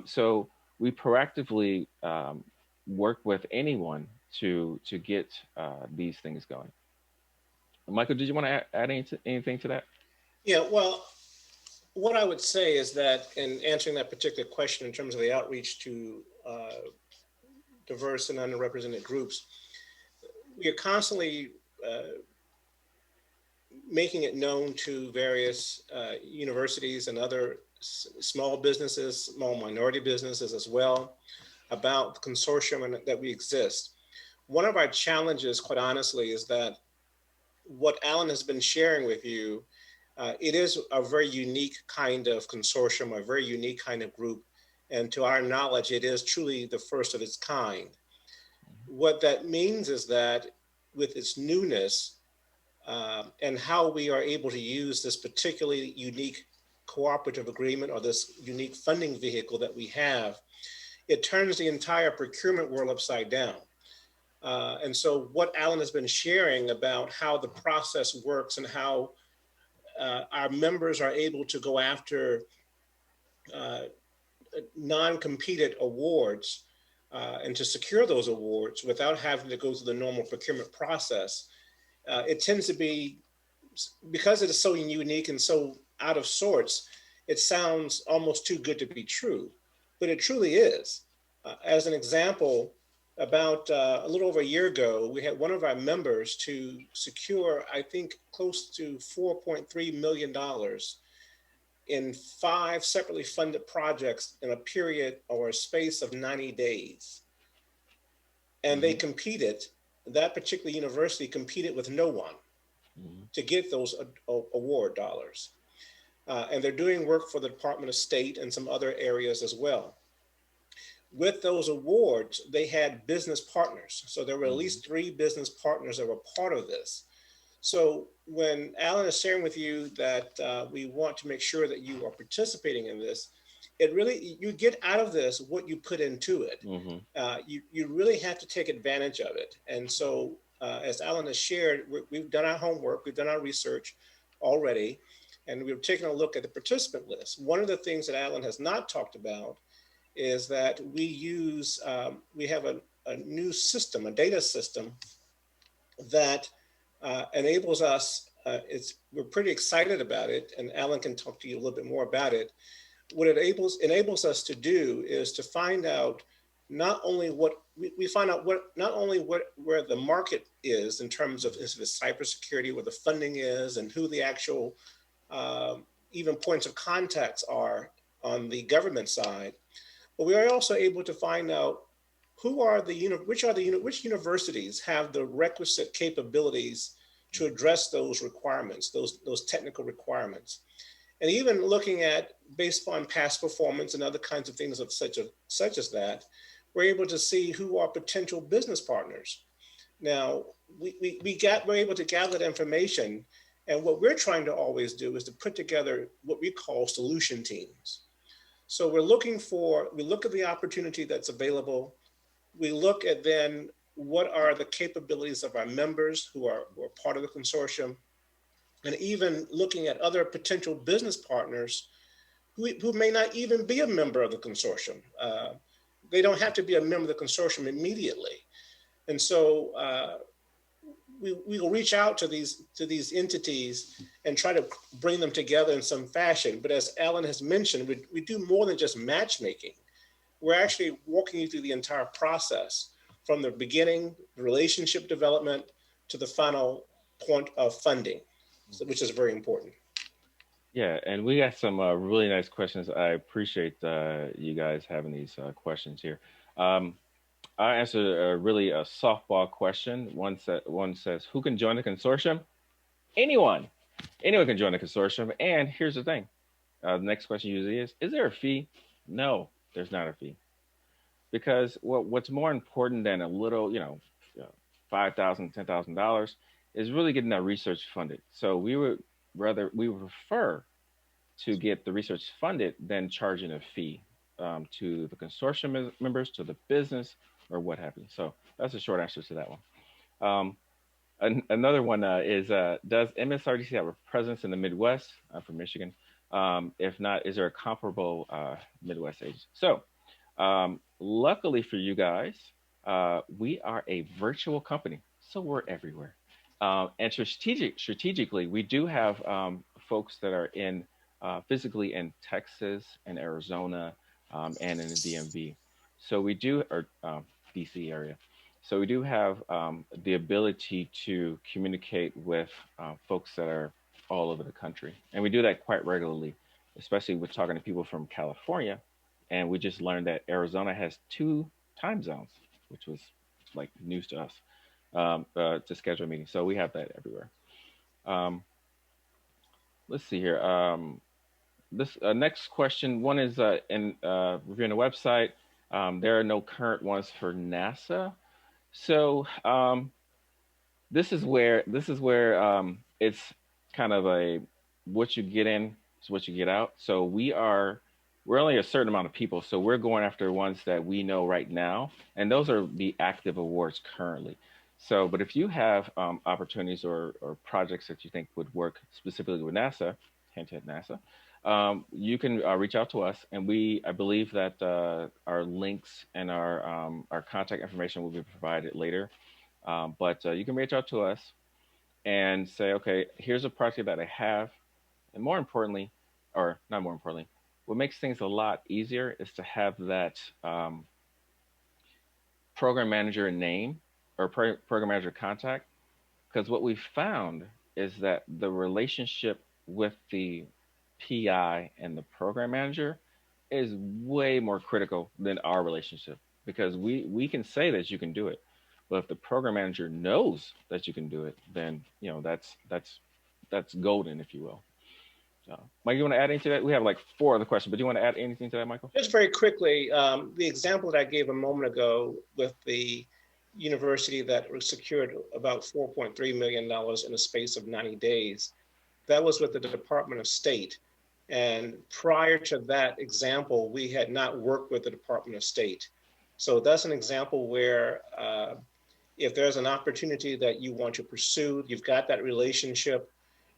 Speaker 10: So we proactively work with anyone to get these things going. Michael, did you want to add anything to that?
Speaker 9: Yeah, well, what I would say is that in answering that particular question in terms of the outreach to diverse and underrepresented groups, we are constantly making it known to various universities and other small businesses, small minority businesses as well, about the consortium and that we exist. One of our challenges, quite honestly, is that what Alan has been sharing with you, it is a very unique kind of consortium, a very unique kind of group. And to our knowledge, it is truly the first of its kind. What that means is that with its newness and how we are able to use this particularly unique cooperative agreement or this unique funding vehicle that we have, it turns the entire procurement world upside down. And so what Alan has been sharing about how the process works and how our members are able to go after non-competed awards and to secure those awards without having to go through the normal procurement process, it tends to be, because it is so unique and so out of sorts, it sounds almost too good to be true, but it truly is. As an example, about a little over a year ago, we had one of our members to secure, I think, close to $4.3 million in 5 separately funded projects in a period or a space of 90 days. And they competed, that particular university competed with no one to get those award dollars. And they're doing work for the Department of State and some other areas as well. With those awards, they had business partners. So there were at least 3 business partners that were part of this. So when Alan is sharing with you that we want to make sure that you are participating in this, it really, you get out of this what you put into it. You really have to take advantage of it. And so as Alan has shared, we've done our homework, we've done our research already, and we've taken a look at the participant list. One of the things that Alan has not talked about is that we use, we have a new system, a data system that enables us, we're pretty excited about it, and Alan can talk to you a little bit more about it. What it enables us to do is to find out not only what, we find out what, not only where the market is in terms of cybersecurity, where the funding is, and who the actual even points of contacts are on the government side, but we are also able to find out who are which universities have the requisite capabilities to address those requirements, those technical requirements. And even looking at, based upon past performance and other kinds of things of such as that, we're able to see who are potential business partners. Now, we're able to gather that information, and what we're trying to always do is to put together what we call solution teams. So we look at the opportunity that's available. We look at then what are the capabilities of our members who are part of the consortium, and even looking at other potential business partners who may not even be a member of the consortium. They don't have to be a member of the consortium immediately. And so we will reach out to these entities and try to bring them together in some fashion. But as Alan has mentioned, we do more than just matchmaking. We're actually walking you through the entire process from the beginning, relationship development, to the final point of funding, which is very important.
Speaker 10: Yeah, and we got some really nice questions. I appreciate you guys having these questions here. I answered really a softball question. One says, who can join the consortium? Anyone. Anyone can join the consortium. And here's the thing. The next question usually is there a fee? No, there's not a fee. Because what's more important than a little, $5,000, $10,000 is really getting that research funded. So we would prefer to get the research funded than charging a fee to the consortium members, to the business, or what have you. So that's a short answer to that one. Another one is, does MSRDC have a presence in the Midwest? I'm from Michigan. If not, is there a comparable Midwest agency? So luckily for you guys, we are a virtual company, so we're everywhere. And strategically, we do have folks that are in physically in Texas and Arizona and in the DMV. So we do, or DC area. So we do have the ability to communicate with folks that are all over the country. And we do that quite regularly, especially with talking to people from California. And we just learned that Arizona has 2 time zones, which was like news to us, to schedule a meeting. So we have that everywhere. Let's see here. This next question, one is in reviewing the website. There are no current ones for NASA. So this is where it's kind of a what you get in is what you get out. So we're only a certain amount of people, so we're going after ones that we know right now, and those are the active awards currently. So, but if you have opportunities or projects that you think would work specifically with NASA, hint hint NASA, you can reach out to us, and I believe that our links and our contact information will be provided later. But you can reach out to us and say, okay, here's a project that I have, and more importantly, or not more importantly, what makes things a lot easier is to have that program manager name or program manager contact, because what we found is that the relationship with the PI and the program manager is way more critical than our relationship, because we can say that you can do it, but if the program manager knows that you can do it, then that's golden, if you will. So, Mike, you want to add anything to that? We have like 4 other questions, but do you want to add anything to that, Michael?
Speaker 9: Just very quickly, the example that I gave a moment ago with the university that secured about $4.3 million in a space of 90 days, that was with the Department of State. And prior to that example, we had not worked with the Department of State. So that's an example where if there's an opportunity that you want to pursue, you've got that relationship,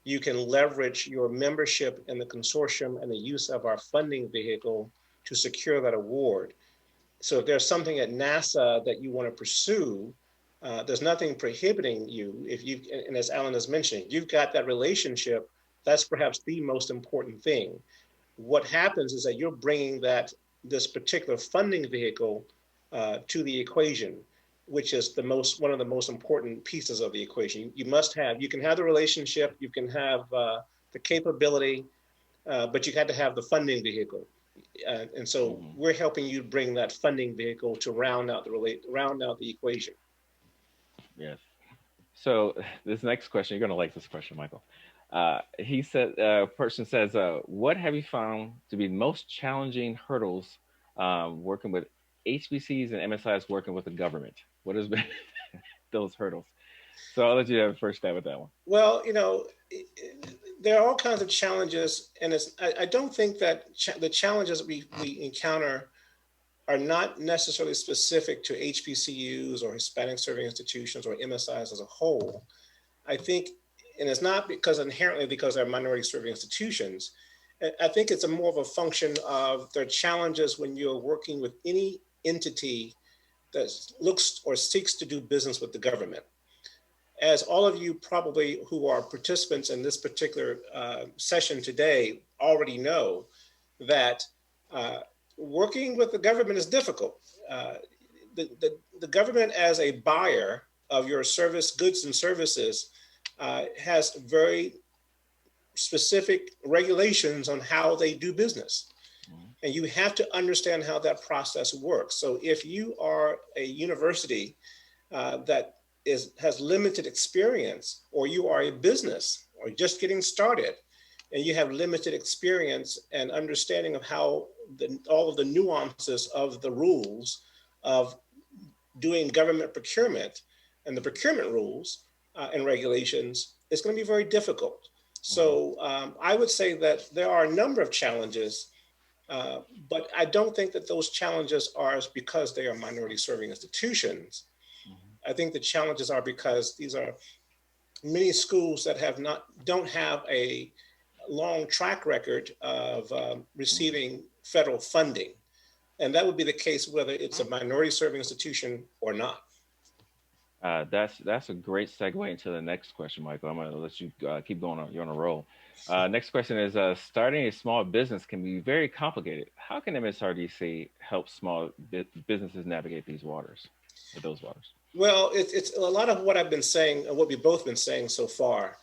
Speaker 9: you can leverage your membership in the consortium and the use of our funding vehicle to secure that award. So if there's something at NASA that you want to pursue, there's nothing prohibiting you. And as Alan has mentioned, you've got that relationship, that's perhaps the most important thing. What happens is that you're bringing this particular funding vehicle to the equation, which is one of the most important pieces of the equation. You can have the relationship, you can have the capability, but you had to have the funding vehicle. And so we're helping you bring that funding vehicle to round out the equation.
Speaker 10: Yes. So this next question, you're going to like this question, Michael. He said, person says, what have you found to be the most challenging hurdles working with HBCs and MSIs working with the government? What has been those hurdles? So I'll let you have a first stab at that one.
Speaker 9: Well, there are all kinds of challenges, and I don't think that the challenges we encounter are not necessarily specific to HBCUs or Hispanic serving institutions or MSIs as a whole. I think, and it's not inherently because they're minority serving institutions. I think it's more of a function of their challenges when you're working with any entity that looks or seeks to do business with the government. As all of you probably who are participants in this particular session today already know, that working with the government is difficult. The government as a buyer of your goods and services has very specific regulations on how they do business. And you have to understand how that process works. So if you are a university that has limited experience, or you are a business or just getting started, and you have limited experience and understanding of how all of the nuances of the rules of doing government procurement and the procurement rules and regulations, it's going to be very difficult. So I would say that there are a number of challenges, but I don't think that those challenges are because they are minority serving institutions. I think the challenges are because these are many schools that don't have a long track record of receiving federal funding. And that would be the case whether it's a minority serving institution or not.
Speaker 10: That's a great segue into the next question, Michael. I'm going to let you keep going on. You're on a roll. Next question is, starting a small business can be very complicated. How can MSRDC help small businesses navigate these waters, those waters?
Speaker 9: Well, it's a lot of what I've been saying, what we've both been saying so far.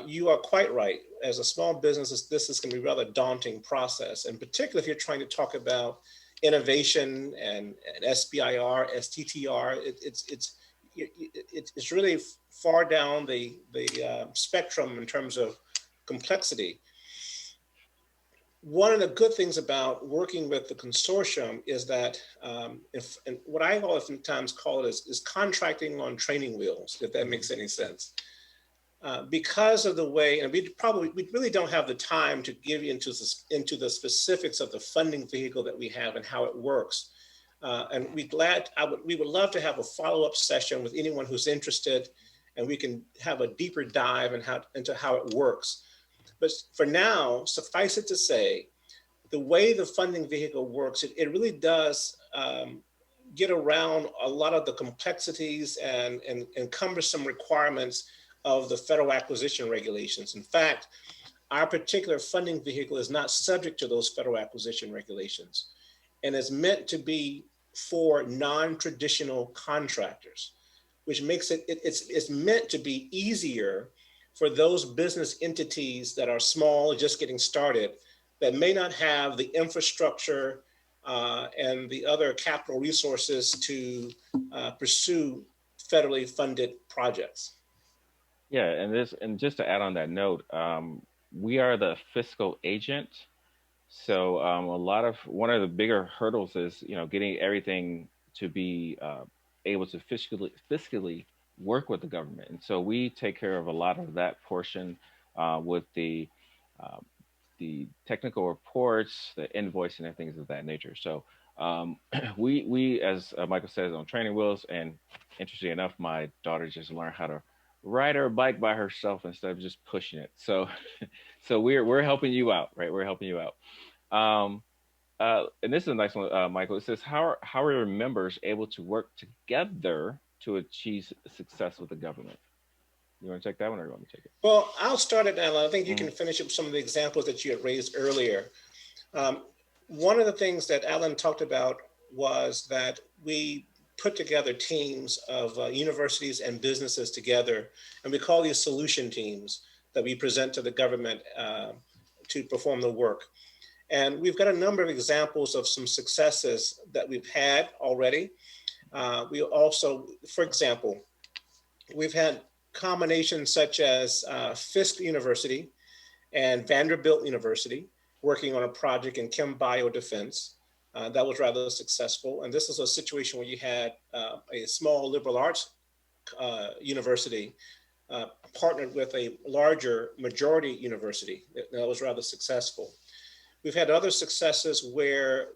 Speaker 9: You are quite right. As a small business, this is going to be a rather daunting process. And particularly if you're trying to talk about innovation and SBIR, STTR, it's really far down the spectrum in terms of complexity. One of the good things about working with the consortium is that, and what I oftentimes call it is contracting on training wheels, if that makes any sense. Because of the way, and we really don't have the time to give you into the specifics of the funding vehicle that we have and how it works. And we would love to have a follow-up session with anyone who's interested, and we can have a deeper dive into how it works. But for now, suffice it to say, the way the funding vehicle works, it really does get around a lot of the complexities and cumbersome requirements of the federal acquisition regulations. In fact, our particular funding vehicle is not subject to those federal acquisition regulations, and is meant to be for non-traditional contractors, which makes it's meant to be easier for those business entities that are small, just getting started, that may not have the infrastructure and the other capital resources to pursue federally funded projects.
Speaker 10: Yeah, and just to add on that note, we are the fiscal agent. So one of the bigger hurdles is, getting everything to be able to fiscally work with the government. And so we take care of a lot of that portion with the technical reports, the invoicing, and things of that nature. So we, as Michael says, on training wheels, and interestingly enough, my daughter just learned how to ride her bike by herself instead of just pushing it. So we're helping you out, right? We're helping you out. And this is a nice one, Michael. It says, how are your members able to work together to achieve success with the government? You want to take that one, or you want me to take it?
Speaker 9: Well, I'll start it, Alan. I think you can finish up some of the examples that you had raised earlier. One of the things that Alan talked about was that we put together teams of universities and businesses together, and we call these solution teams that we present to the government to perform the work. And we've got a number of examples of some successes that we've had already. We also, for example, we've had combinations such as Fisk University and Vanderbilt University working on a project in chem biodefense. That was rather successful. And this is a situation where you had a small liberal arts university partnered with a larger majority university. That was rather successful. We've had other successes where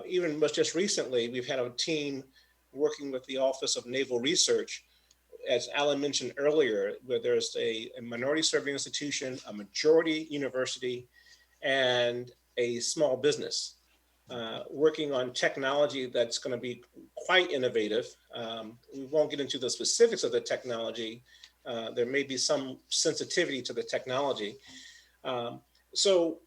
Speaker 9: even just recently, we've had a team working with the Office of Naval Research, as Alan mentioned earlier, where there's a minority serving institution, a majority university, and a small business working on technology that's going to be quite innovative. We won't get into the specifics of the technology. There may be some sensitivity to the technology. So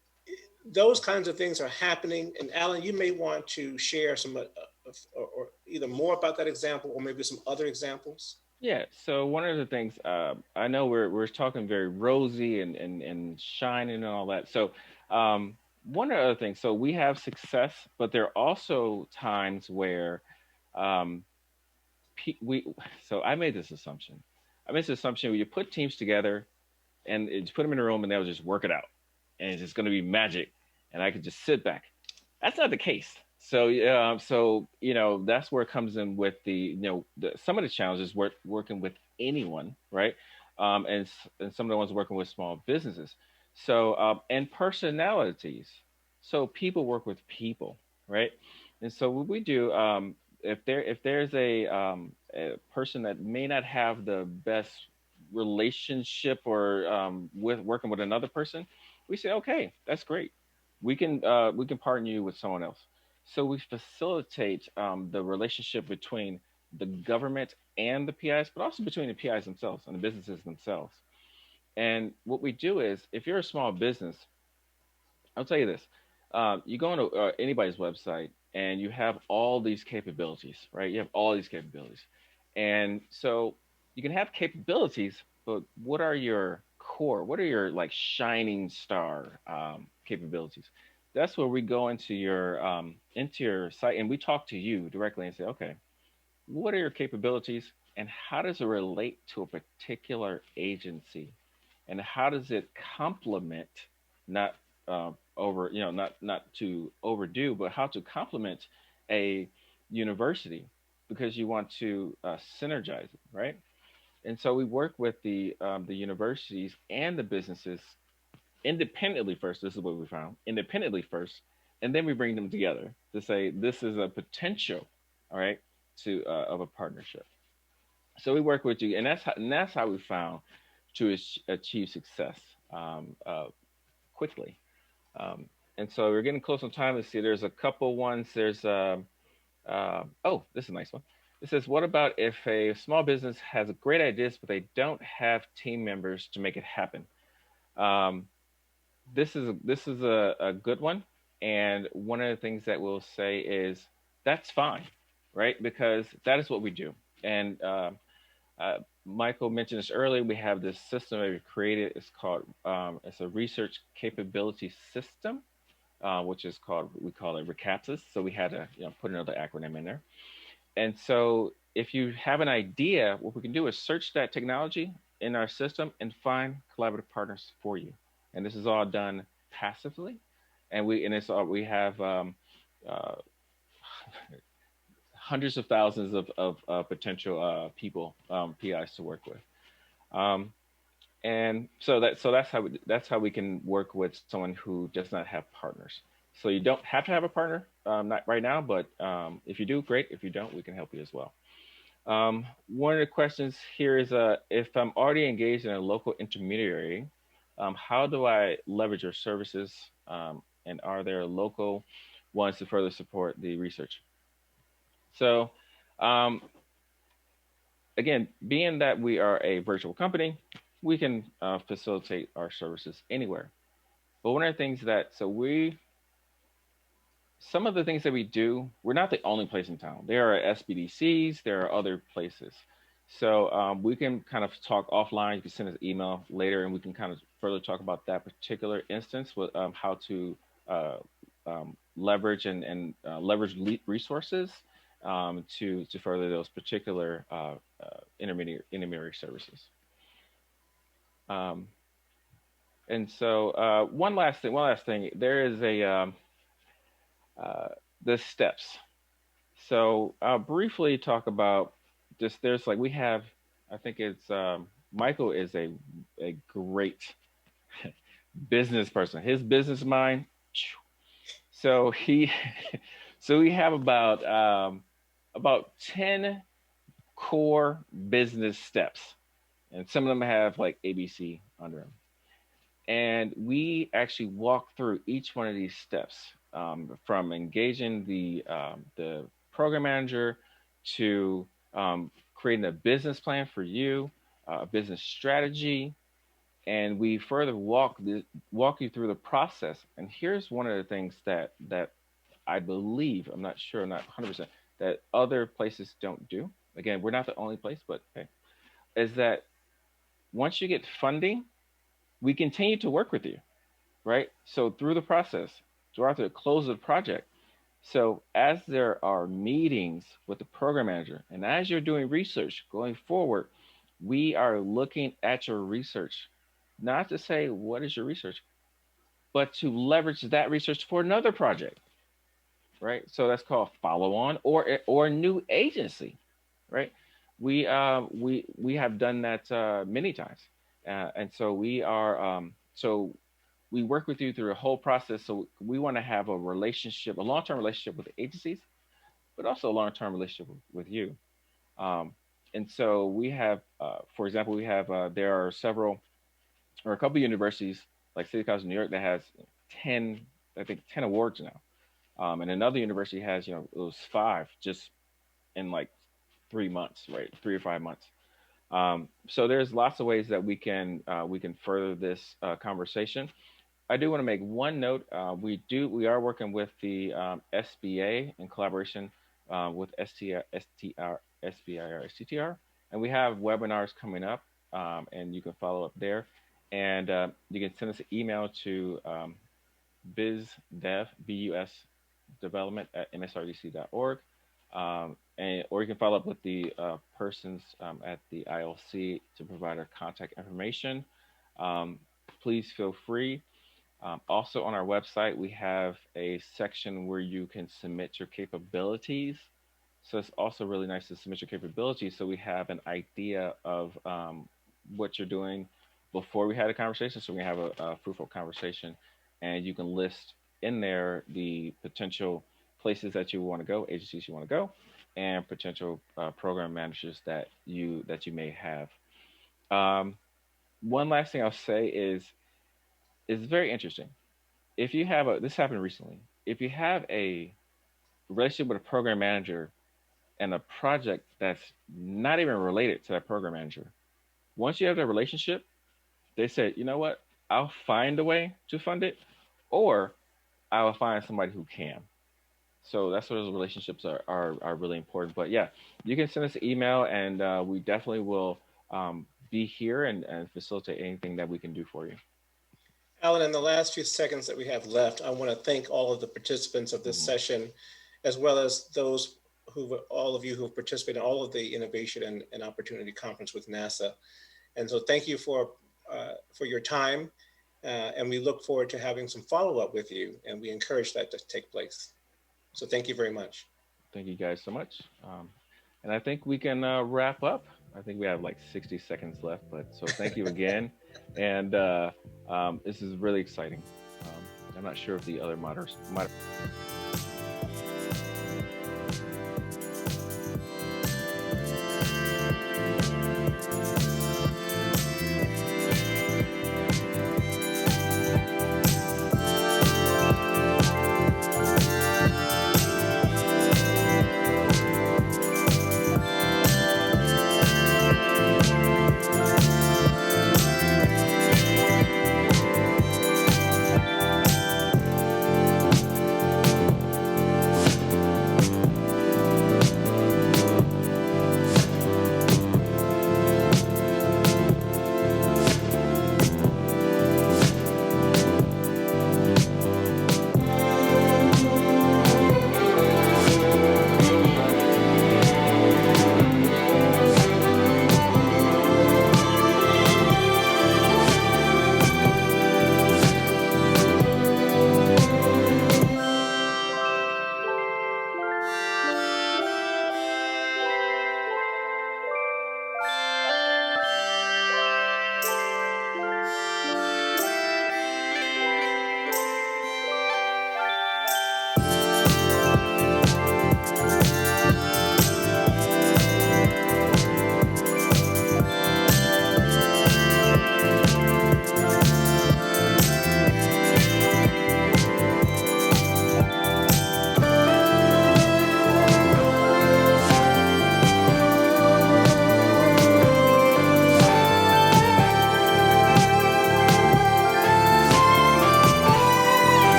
Speaker 9: those kinds of things are happening. And Alan, you may want to share some or either more about that example or maybe some other examples.
Speaker 10: Yeah, so one of the things, I know we're talking very rosy and shining and all that. So one of the other things, so we have success, but there are also times where so I made this assumption. Where you put teams together and you put them in a room and they'll just work it out. And it's just going to be magic. And I could just sit back. That's not the case. So, that's where it comes in with some of the challenges working with anyone, right? And some of the ones working with small businesses. So, and personalities. So people work with people, right? And so what we do, if there's a person that may not have the best relationship or with working with another person, we say, okay, that's great. We can partner you with someone else. So we facilitate the relationship between the government and the PIs, but also between the PIs themselves and the businesses themselves. And what we do is, if you're a small business, I'll tell you this: you go on anybody's website and you have all these capabilities, right? You have all these capabilities, and so you can have capabilities, but what are your core? What are your like shining star capabilities? That's where we go into your site and we talk to you directly and say, okay, what are your capabilities and how does it relate to a particular agency, and how does it complement, not not to overdo, but how to complement a university, because you want to synergize it, right? And so we work with the universities and the businesses independently first. This is what we found: independently first, and then we bring them together to say this is a potential, all right, to of a partnership. So we work with you, and that's how we found to achieve success quickly. And so we're getting close on time. Let's see. There's a couple ones. There's oh, this is a nice one. It says, what about if a small business has great ideas but they don't have team members to make it happen? This is a good one. And one of the things that we'll say is that's fine, right? Because that is what we do. And Michael mentioned this earlier. We have this system that we created. It's called it's a research capability system, which is called, we call it RCAPSYS. So we had to put another acronym in there. And so if you have an idea, what we can do is search that technology in our system and find collaborative partners for you. And this is all done passively. And we have hundreds of thousands of potential people, PIs to work with. And so that's how we can work with someone who does not have partners. So you don't have to have a partner, not right now, but if you do, great. If you don't, we can help you as well. One of the questions here is, if I'm already engaged in a local intermediary, how do I leverage your services? And are there local ones to further support the research? So again, being that we are a virtual company, we can facilitate our services anywhere. But one of the things some of the things that we do, we're not the only place in town. There are SBDCs, there are other places. So we can kind of talk offline. You can send us an email later and we can kind of further talk about that particular instance with how to leverage and leverage resources to further those particular intermediary services. And so one last thing, there is the steps. So I'll briefly talk about just, there's like, we have, I think it's, Michael is a great business person. His business mind. So we have about 10 core business steps, and some of them have like ABC under them. And we actually walk through each one of these steps, from engaging the program manager to creating a business plan for you, a business strategy, and we further walk you through the process. And here's one of the things that I believe, I'm not sure, not 100%, that other places don't do. Again, we're not the only place, but okay, is that once you get funding, we continue to work with you, right? So through the process, throughout the close of the project. So as there are meetings with the program manager, and as you're doing research going forward, we are looking at your research, not to say, what is your research, but to leverage that research for another project, right? So that's called follow-on or new agency, right? We have done that many times. And so we are, so we work with you through the whole process. So we want to have a relationship, a long-term relationship with the agencies, but also a long-term relationship with you. And so we have, for example, there are a couple of universities like City College of New York that has 10, I think 10 awards now. And another university has, it was 5 just in like 3 months, right? 3 or 5 months. So there's lots of ways that we can further this conversation. I do want to make one note. We are working with the SBA in collaboration with STTR, SBIR, STTR, and we have webinars coming up, and you can follow up there. And you can send us an email to bizdev, BUS development at MSRDC.org. Or you can follow up with the persons at the ILC to provide our contact information. Please feel free. Also on our website, we have a section where you can submit your capabilities. So it's also really nice to submit your capabilities so we have an idea of what you're doing before we had a conversation, so we have a fruitful conversation. And you can list in there the potential places that you want to go, agencies you want to go, and potential program managers that you may have. One last thing I'll say is it's very interesting. If you have this happened recently, if you have a relationship with a program manager and a project that's not even related to that program manager, once you have that relationship, they said, you know what, I'll find a way to fund it, or I will find somebody who can. So that's where those relationships are really important. But yeah, you can send us an email, and we definitely will be here and facilitate anything that we can do for you.
Speaker 9: Alan, in the last few seconds that we have left, I want to thank all of the participants of this session, as well as all of you who have participated in all of the Innovation and Opportunity Conference with NASA. And so thank you for your time, and we look forward to having some follow-up with you, and we encourage that to take place. So thank you very much.
Speaker 10: Thank you guys so much. And I think we can wrap up. I think we have like 60 seconds left, but so thank you again. And this is really exciting. I'm not sure if the other moderators might.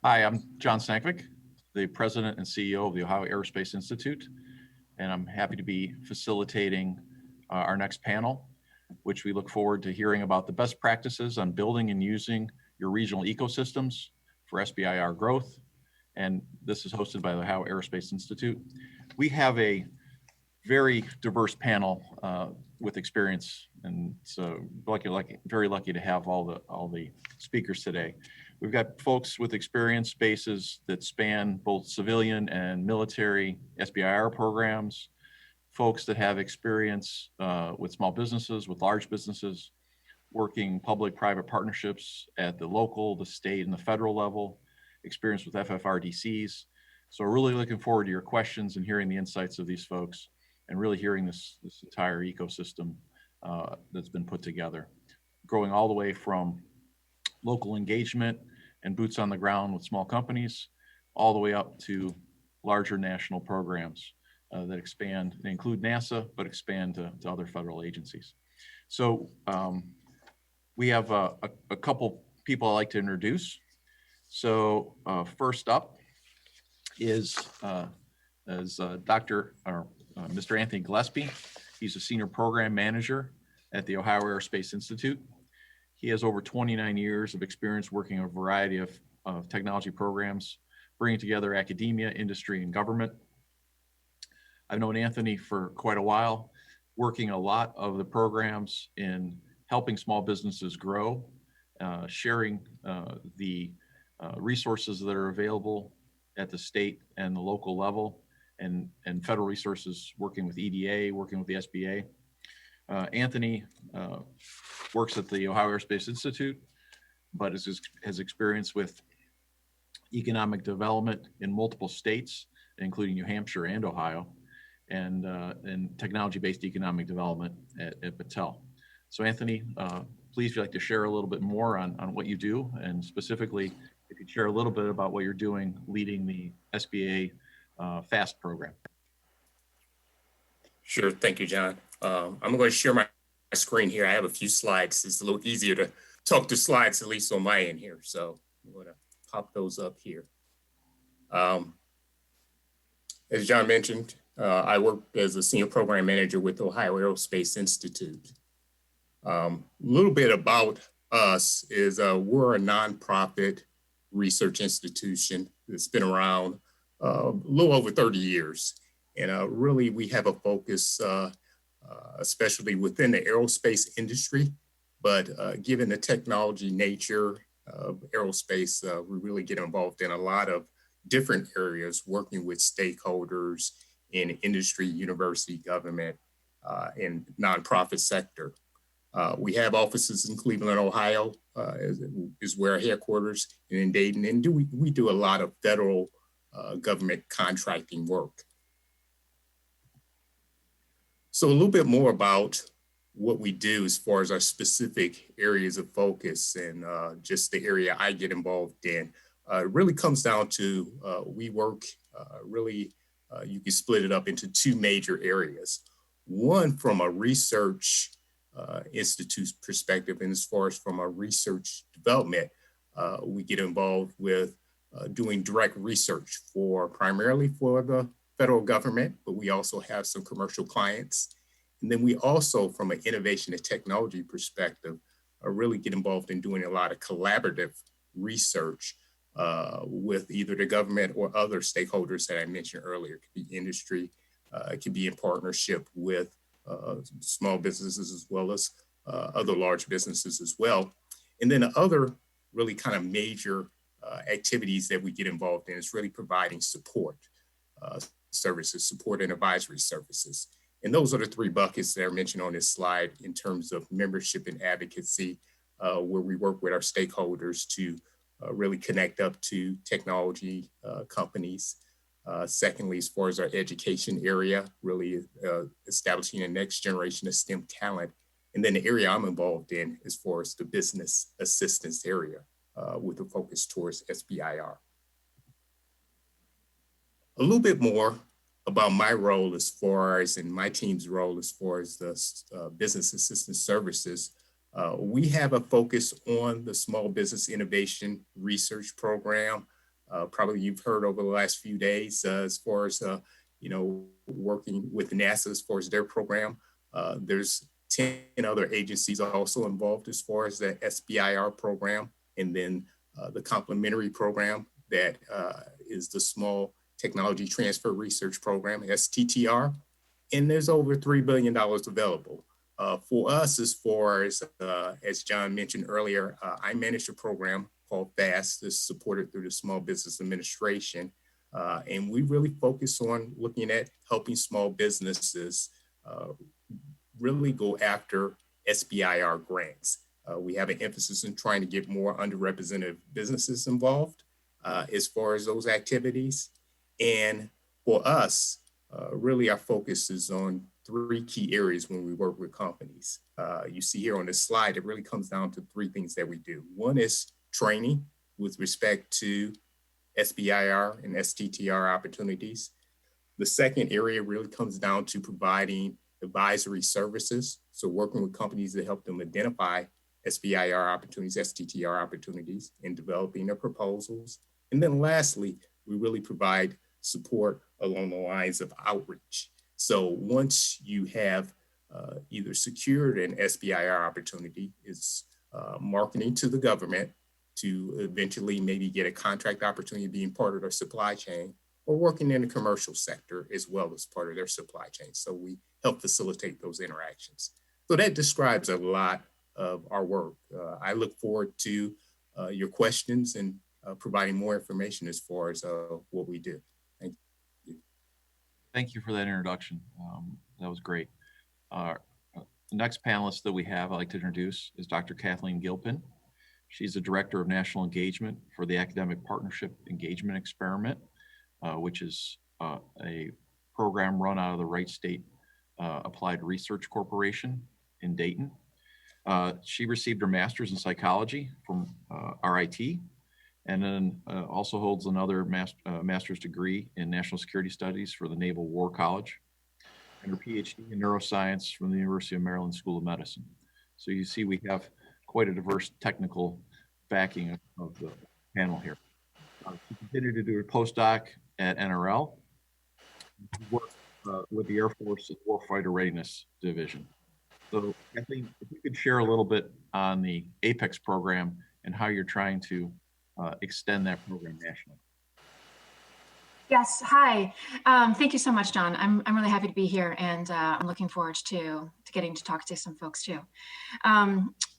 Speaker 11: Hi, I'm John Stankovic, the President and CEO of the Ohio Aerospace Institute, and I'm happy to be facilitating our next panel, which we look forward to hearing about the best practices on building and using your regional ecosystems for SBIR growth. And this is hosted by the Ohio Aerospace Institute. We have a very diverse panel with experience, and so very lucky to have all the speakers today. We've got folks with experience bases that span both civilian and military SBIR programs, folks that have experience with small businesses, with large businesses, working public-private partnerships at the local, the state, and the federal level, experience with FFRDCs. So we're really looking forward to your questions and hearing the insights of these folks and really hearing this entire ecosystem that's been put together, growing all the way from local engagement and boots on the ground with small companies, all the way up to larger national programs that expand, they include NASA, but expand to other federal agencies. So we have a couple people I'd like to introduce. So first up is Mr. Anthony Gillespie. He's a senior program manager at the Ohio Aerospace Institute. He has over 29 years of experience working on a variety of technology programs, bringing together academia, industry, and government. I've known Anthony for quite a while, working a lot of the programs in helping small businesses grow, sharing the resources that are available at the state and the local level, and federal resources, working with EDA, working with the SBA. Anthony works at the Ohio Aerospace Institute, but has experience with economic development in multiple states, including New Hampshire and Ohio, and technology-based economic development at Battelle. So Anthony, please, if you'd like to share a little bit more on what you do, and specifically, if you'd share a little bit about what you're doing leading the SBA FAST program.
Speaker 12: Sure, thank you, John. I'm going to share my screen here. I have a few slides. It's a little easier to talk to slides, at least on my end here. So I'm going to pop those up here. As John mentioned, I work as a senior program manager with the Ohio Aerospace Institute. A little bit about us is we're a nonprofit research institution that's been around a little over 30 years. And really, we have a focus, especially within the aerospace industry. But given the technology nature of aerospace, we really get involved in a lot of different areas, working with stakeholders in industry, university, government, and nonprofit sector. We have offices in Cleveland, Ohio, is where our headquarters, and in Dayton, and we do a lot of federal government contracting work. So a little bit more about what we do as far as our specific areas of focus and just the area I get involved in. It really comes down to we work you can split it up into two major areas. One from a research institute's perspective, and as far as from a research development, we get involved with doing direct research primarily for the federal government, but we also have some commercial clients. And then we also, from an innovation and technology perspective, really get involved in doing a lot of collaborative research with either the government or other stakeholders that I mentioned earlier. It could be industry, it could be in partnership with small businesses as well as other large businesses as well. And then the other really kind of major activities that we get involved in is really providing support services, support and advisory services. And those are the three buckets that are mentioned on this slide in terms of membership and advocacy, where we work with our stakeholders to really connect up to technology companies. Secondly, as far as our education area, really establishing a next generation of STEM talent. And then the area I'm involved in as far as the business assistance area with a focus towards SBIR. A little bit more about my role as far as, and my team's role as far as the business assistance services. We have a focus on the Small Business Innovation Research Program. Probably you've heard over the last few days as far as, working with NASA as far as their program. There's 10 other agencies also involved as far as the SBIR program, and then the complementary program that is the Small Technology Transfer Research Program, STTR, and there's over $3 billion available. For us, as far as John mentioned earlier, I manage a program called FAST that's supported through the Small Business Administration. And we really focus on looking at helping small businesses really go after SBIR grants. We have an emphasis in trying to get more underrepresented businesses involved as far as those activities. And for us, really our focus is on 3 key areas when we work with companies. You see here on this slide, it really comes down to 3 things that we do. One is training with respect to SBIR and STTR opportunities. The second area really comes down to providing advisory services. So working with companies to help them identify SBIR opportunities, STTR opportunities, and developing their proposals. And then lastly, we really provide support along the lines of outreach. So once you have either secured an SBIR opportunity, it's marketing to the government to eventually maybe get a contract opportunity being part of their supply chain, or working in the commercial sector as well as part of their supply chain. So we help facilitate those interactions. So that describes a lot of our work. I look forward to your questions and providing more information as far as what we do. Thank you.
Speaker 11: Thank you for that introduction. That was great. The next panelist that we have, I'd like to introduce, is Dr. Kathleen Gilpin. She's the Director of National Engagement for the Academic Partnership Engagement Experiment, which is a program run out of the Wright State Applied Research Corporation in Dayton. She received her master's in psychology from RIT, and then also holds another master's degree in national security studies for the Naval War College, and her PhD in neuroscience from the University of Maryland School of Medicine. So you see we have quite a diverse technical backing of the panel here. She continued to do a postdoc at NRL, worked with the Air Force Warfighter Readiness Division. So Kathleen, if you could share a little bit on the APEX program and how you're trying to extend that program nationally.
Speaker 13: Yes, hi. Thank you so much, John. I'm really happy to be here, and I'm looking forward to getting to talk to some folks too.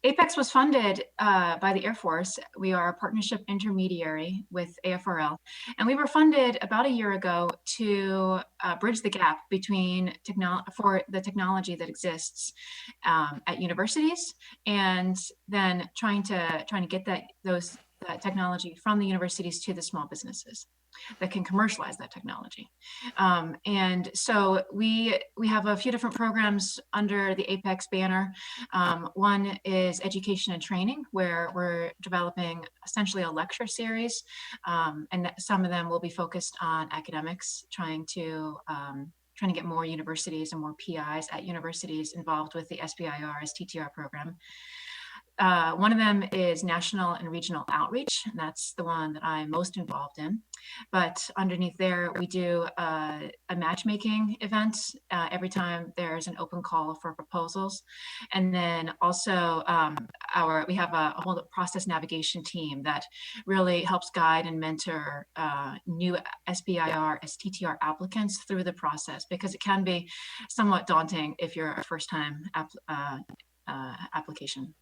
Speaker 13: APEX was funded by the Air Force. We are a partnership intermediary with AFRL, and we were funded about a year ago to bridge the gap between for the technology that exists at universities, and then trying to get that technology from the universities to the small businesses that can commercialize that technology. And so we have a few different programs under the APEX banner. One is education and training, where we're developing essentially a lecture series, and some of them will be focused on academics, trying to get more universities and more PIs at universities involved with the SBIR STTR program. One of them is national and regional outreach, and that's the one that I'm most involved in. But underneath there, we do a matchmaking event every time there's an open call for proposals. And then also we have a whole process navigation team that really helps guide and mentor new SBIR, STTR applicants through the process, because it can be somewhat daunting if you're a first-time application.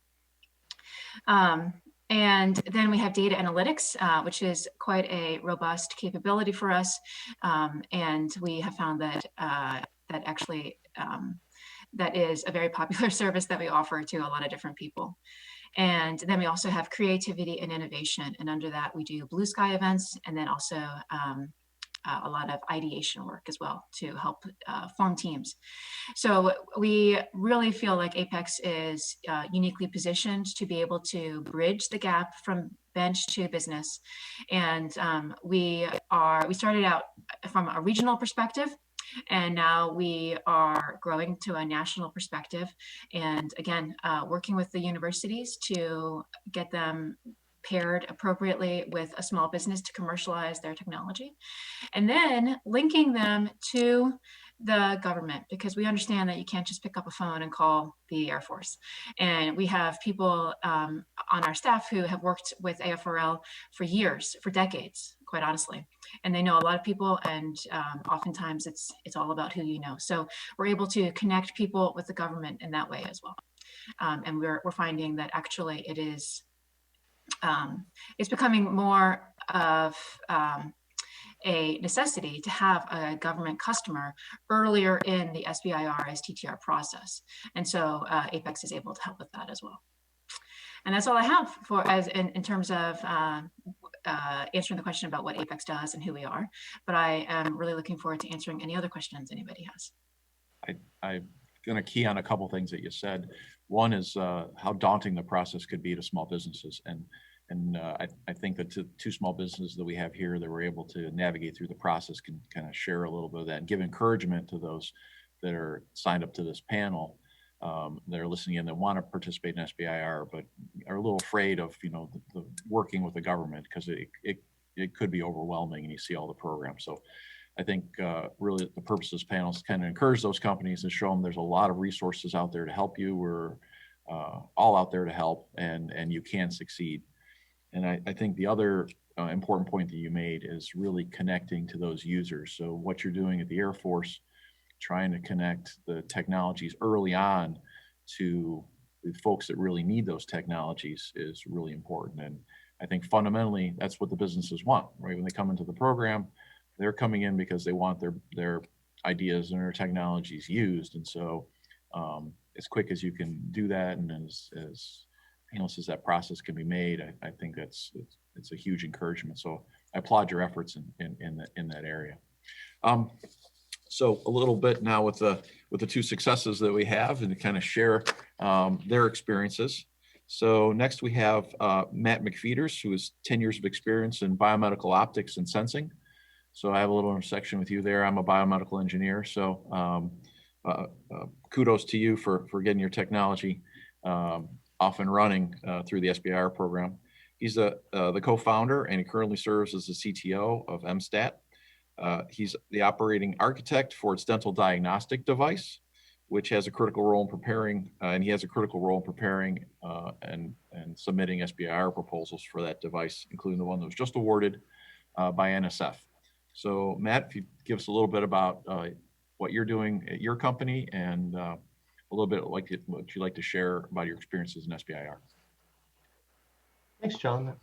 Speaker 13: And then we have data analytics, which is quite a robust capability for us. And we have found that that is a very popular service that we offer to a lot of different people. And then we also have creativity and innovation. And under that, we do blue sky events, and then also a lot of ideation work as well to help form teams. So we really feel like APEX is uniquely positioned to be able to bridge the gap from bench to business. And we started out from a regional perspective, and now we are growing to a national perspective. And again, working with the universities to get them paired appropriately with a small business to commercialize their technology, and then linking them to the government, because we understand that you can't just pick up a phone and call the Air Force. And we have people on our staff who have worked with AFRL for years, for decades, quite honestly. And they know a lot of people, and oftentimes it's all about who you know. So we're able to connect people with the government in that way as well. And we're finding that actually it is, it's becoming more of a necessity to have a government customer earlier in the SBIR STTR process. And so Apex is able to help with that as well. And that's all I have for in terms of answering the question about what Apex does and who we are. But I am really looking forward to answering any other questions anybody has.
Speaker 11: I'm going to key on a couple things that you said. One is how daunting the process could be to small businesses. And I think that two small businesses that we have here that were able to navigate through the process can kind of share a little bit of that and give encouragement to those that are signed up to this panel, that are listening in, that want to participate in SBIR, but are a little afraid of, you know, the working with the government, because it could be overwhelming and you see all the programs. So I think really the purpose of this panel is to kind of encourage those companies and show them there's a lot of resources out there to help you. We're all out there to help, and you can succeed. And I think the other important point that you made is really connecting to those users. So what you're doing at the Air Force, trying to connect the technologies early on to the folks that really need those technologies is really important. And I think fundamentally, that's what the businesses want, right? When they come into the program, they're coming in because they want their ideas and their technologies used. And so as quick as you can do that, and as painless as that process can be made, I think it's a huge encouragement. So I applaud your efforts in that area. So a little bit now with the two successes that we have, and to kind of share their experiences. So next we have Matt McFeeters, who has 10 years of experience in biomedical optics and sensing. So I have a little intersection with you there. I'm a biomedical engineer. So kudos to you for getting your technology off and running through the SBIR program. He's the co-founder, and he currently serves as the CTO of MSTAT. He's the operating architect for its dental diagnostic device, which has a critical role in preparing, and he has a critical role in preparing and submitting SBIR proposals for that device, including the one that was just awarded by NSF. So Matt, if you give us a little bit about what you're doing at your company, and a little bit like what you'd like to share about your experiences in SBIR.
Speaker 14: Thanks, John.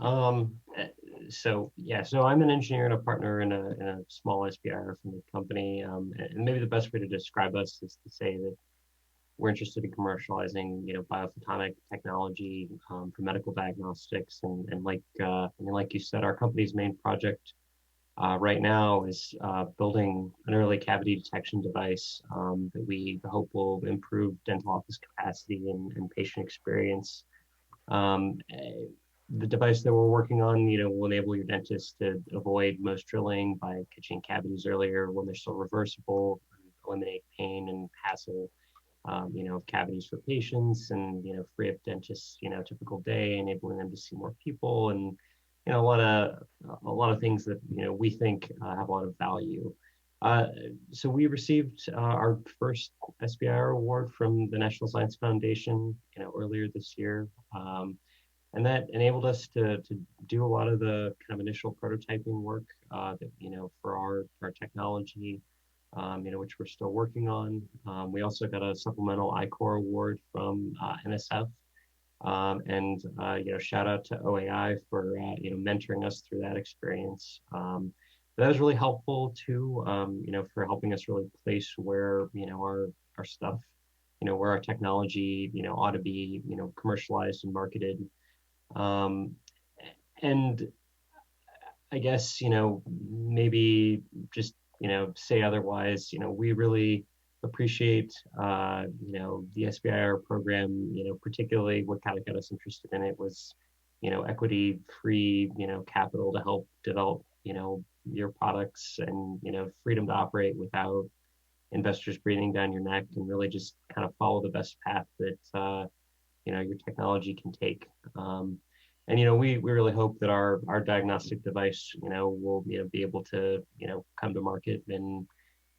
Speaker 14: So I'm an engineer and a partner in a small SBIR from the company. And maybe the best way to describe us is to say that we're interested in commercializing, biophotonic technology for medical diagnostics. And like you said, our company's main project right now is building an early cavity detection device that we hope will improve dental office capacity and patient experience. The device that we're working on, will enable your dentist to avoid most drilling by catching cavities earlier when they're still reversible, eliminate pain and hassle, of cavities for patients, and free up dentists, typical day, enabling them to see more people, and a lot of things that we think have a lot of value. So we received our first SBIR award from the National Science Foundation, earlier this year. And that enabled us to do a lot of the kind of initial prototyping work that, for our technology, which we're still working on. We also got a supplemental I-Core award from NSF. And shout out to OAI for, mentoring us through that experience. That was really helpful too, for helping us really place where, our stuff, where our technology, ought to be, commercialized and marketed. And I guess, maybe just, say otherwise, we really appreciate, the SBIR program, particularly what kind of got us interested in it was, equity-free, capital to help develop, your products, and, freedom to operate without investors breathing down your neck, and really just kind of follow the best path that, your technology can take. And we really hope that our diagnostic device will be able to come to market, and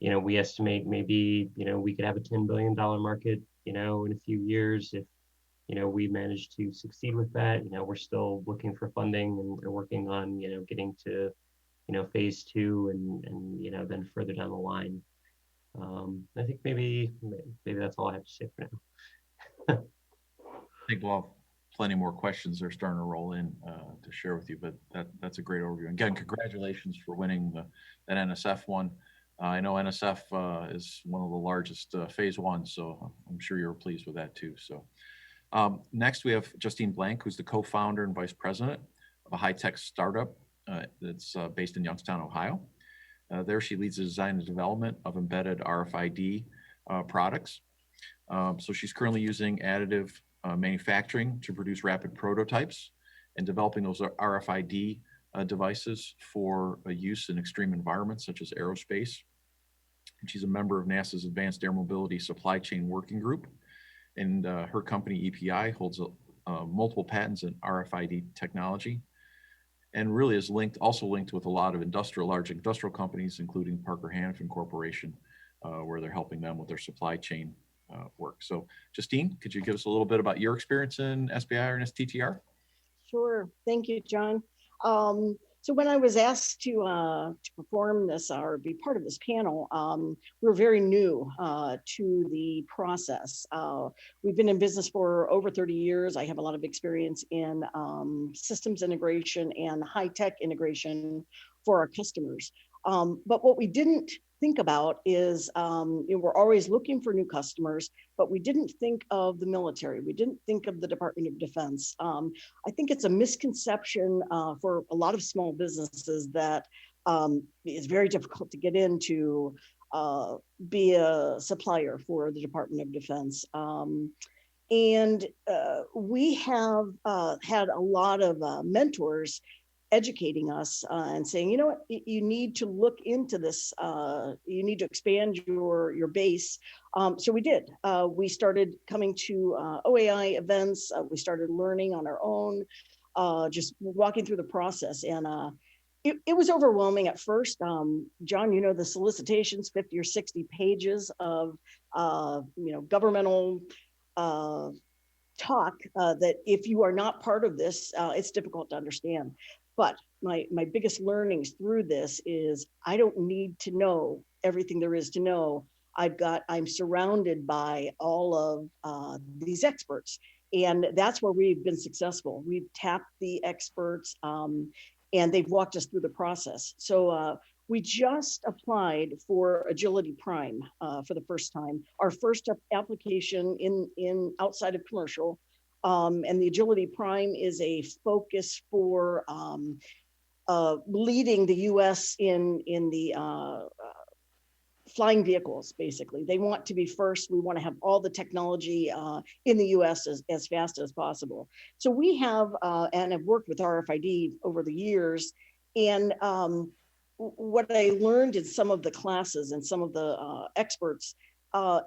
Speaker 14: we estimate maybe we could have a $10 billion market in a few years if we manage to succeed with that. We're still looking for funding, and we're working on getting to phase 2 and then further down the line. I think maybe that's all I have to say for now.
Speaker 11: I think we'll have plenty more questions that are starting to roll in to share with you, but that's a great overview. Again, congratulations for winning that NSF one. I know NSF is one of the largest phase 1, so I'm sure you're pleased with that too. So next we have Justine Blank, who's the co-founder and vice president of a high-tech startup that's based in Youngstown, Ohio. There she leads the design and development of embedded RFID products. So she's currently using additive manufacturing to produce rapid prototypes and developing those RFID devices for use in extreme environments such as aerospace. And she's a member of NASA's Advanced Air Mobility Supply Chain Working Group. And her company, EPI, holds multiple patents in RFID technology, and really is also linked with a lot of large industrial companies, including Parker Hannifin Corporation, where they're helping them with their supply chain work. So Justine, could you give us a little bit about your experience in SBIR and STTR?
Speaker 15: Sure, thank you, John. So when I was asked to perform this or be part of this panel, we're very new to the process. We've been in business for over 30 years. I have a lot of experience in systems integration and high-tech integration for our customers. But what we didn't think about is we're always looking for new customers, but we didn't think of the military. We didn't think of the Department of Defense. I think it's a misconception for a lot of small businesses that it's very difficult to get into be a supplier for the Department of Defense. And we have had a lot of mentors educating us and saying, you know what, you need to look into this. You need to expand your base. So we did. We started coming to OAI events. We started learning on our own, just walking through the process. And it was overwhelming at first. John, the solicitations, 50 or 60 pages of governmental talk that if you are not part of this, it's difficult to understand. But my biggest learnings through this is I don't need to know everything there is to know. I'm surrounded by all of these experts, and that's where we've been successful. We've tapped the experts, and they've walked us through the process. So we just applied for Agility Prime for the first time, our first application in outside of commercial. And the Agility Prime is a focus for leading the U.S. in the flying vehicles, basically. They want to be first. We want to have all the technology in the U.S. as fast as possible. So we have, and have worked with RFID over the years. And what I learned in some of the classes and some of the experts,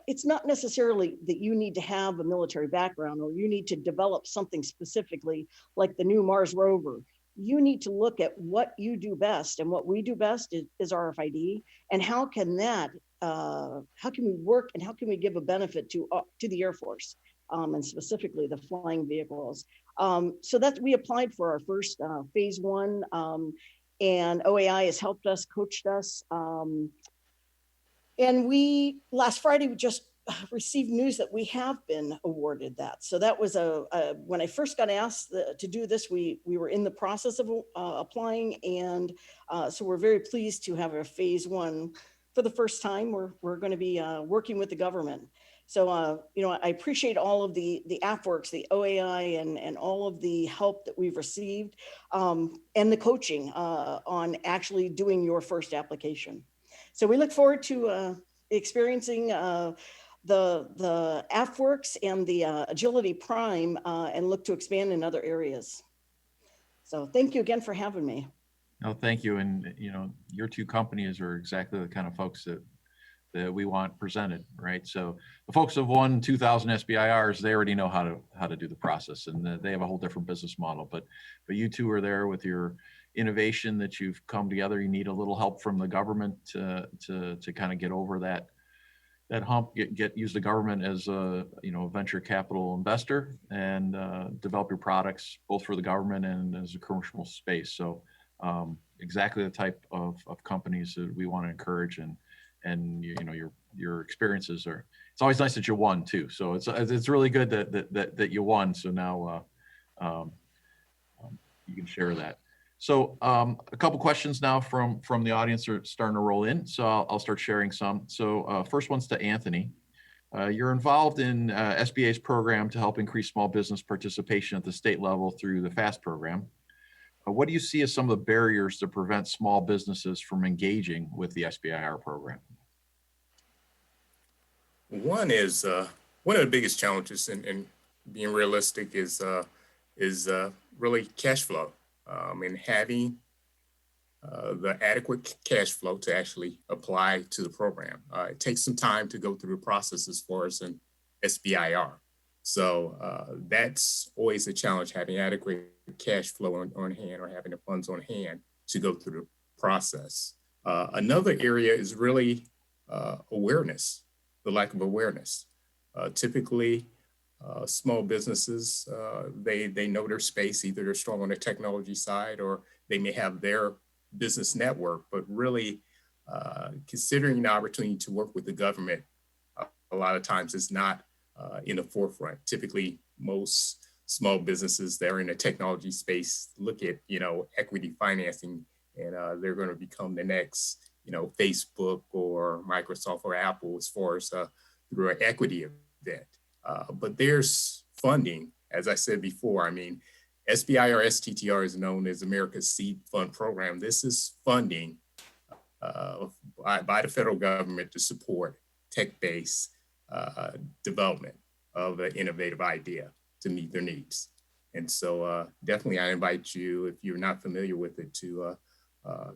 Speaker 15: it's not necessarily that you need to have a military background or you need to develop something specifically like the new Mars rover. You need to look at what you do best, and what we do best is RFID, and how can we work and how can we give a benefit to the Air Force, and specifically the flying vehicles. So that we applied for our first phase 1, and OAI has helped us, coached us. And last Friday, we just received news that we have been awarded that. So that was when I first got asked to do this, we were in the process of applying. And so we're very pleased to have a phase 1 for the first time. We're going to be working with the government. So, I appreciate all of the AFWorks, the OAI, and all of the help that we've received, and the coaching on actually doing your first application. So we look forward to experiencing the AFWorks and the Agility Prime, and look to expand in other areas. So thank you again for having me.
Speaker 11: No, thank you. And, your two companies are exactly the kind of folks that that we want presented, right? So the folks who have won 2,000 SBIRs, they already know how to do the process, and they have a whole different business model. But you two are there with your innovation that you've come together. You need a little help from the government to kind of get over that hump, use the government as a venture capital investor, and develop your products both for the government and as a commercial space. So exactly the type of companies that we want to encourage, and your experiences are. It's always nice that you won too. So it's really good that you won. So now you can share that. So a couple questions now from the audience are starting to roll in. So I'll start sharing some. So first one's to Anthony. You're involved in SBA's program to help increase small business participation at the state level through the FAST program. What do you see as some of the barriers to prevent small businesses from engaging with the SBIR program?
Speaker 12: One is one of the biggest challenges in being realistic is really cash flow. And having the adequate cash flow to actually apply to the program. It takes some time to go through the process as far as an SBIR. So that's always a challenge, having adequate cash flow on hand, or having the funds on hand to go through the process. Another area is really awareness, the lack of awareness. Typically, small businesses, they know their space. Either they're strong on the technology side, or they may have their business network, but really considering the opportunity to work with the government a lot of times is not in the forefront. Typically, most small businesses that are in the technology space look at, equity financing, and they're going to become the next, Facebook or Microsoft or Apple as far as through an equity event. But there's funding, as I said before. I mean, SBIR STTR is known as America's Seed Fund Program. This is funding by the federal government to support tech-based development of an innovative idea to meet their needs. And so definitely I invite you, if you're not familiar with it, to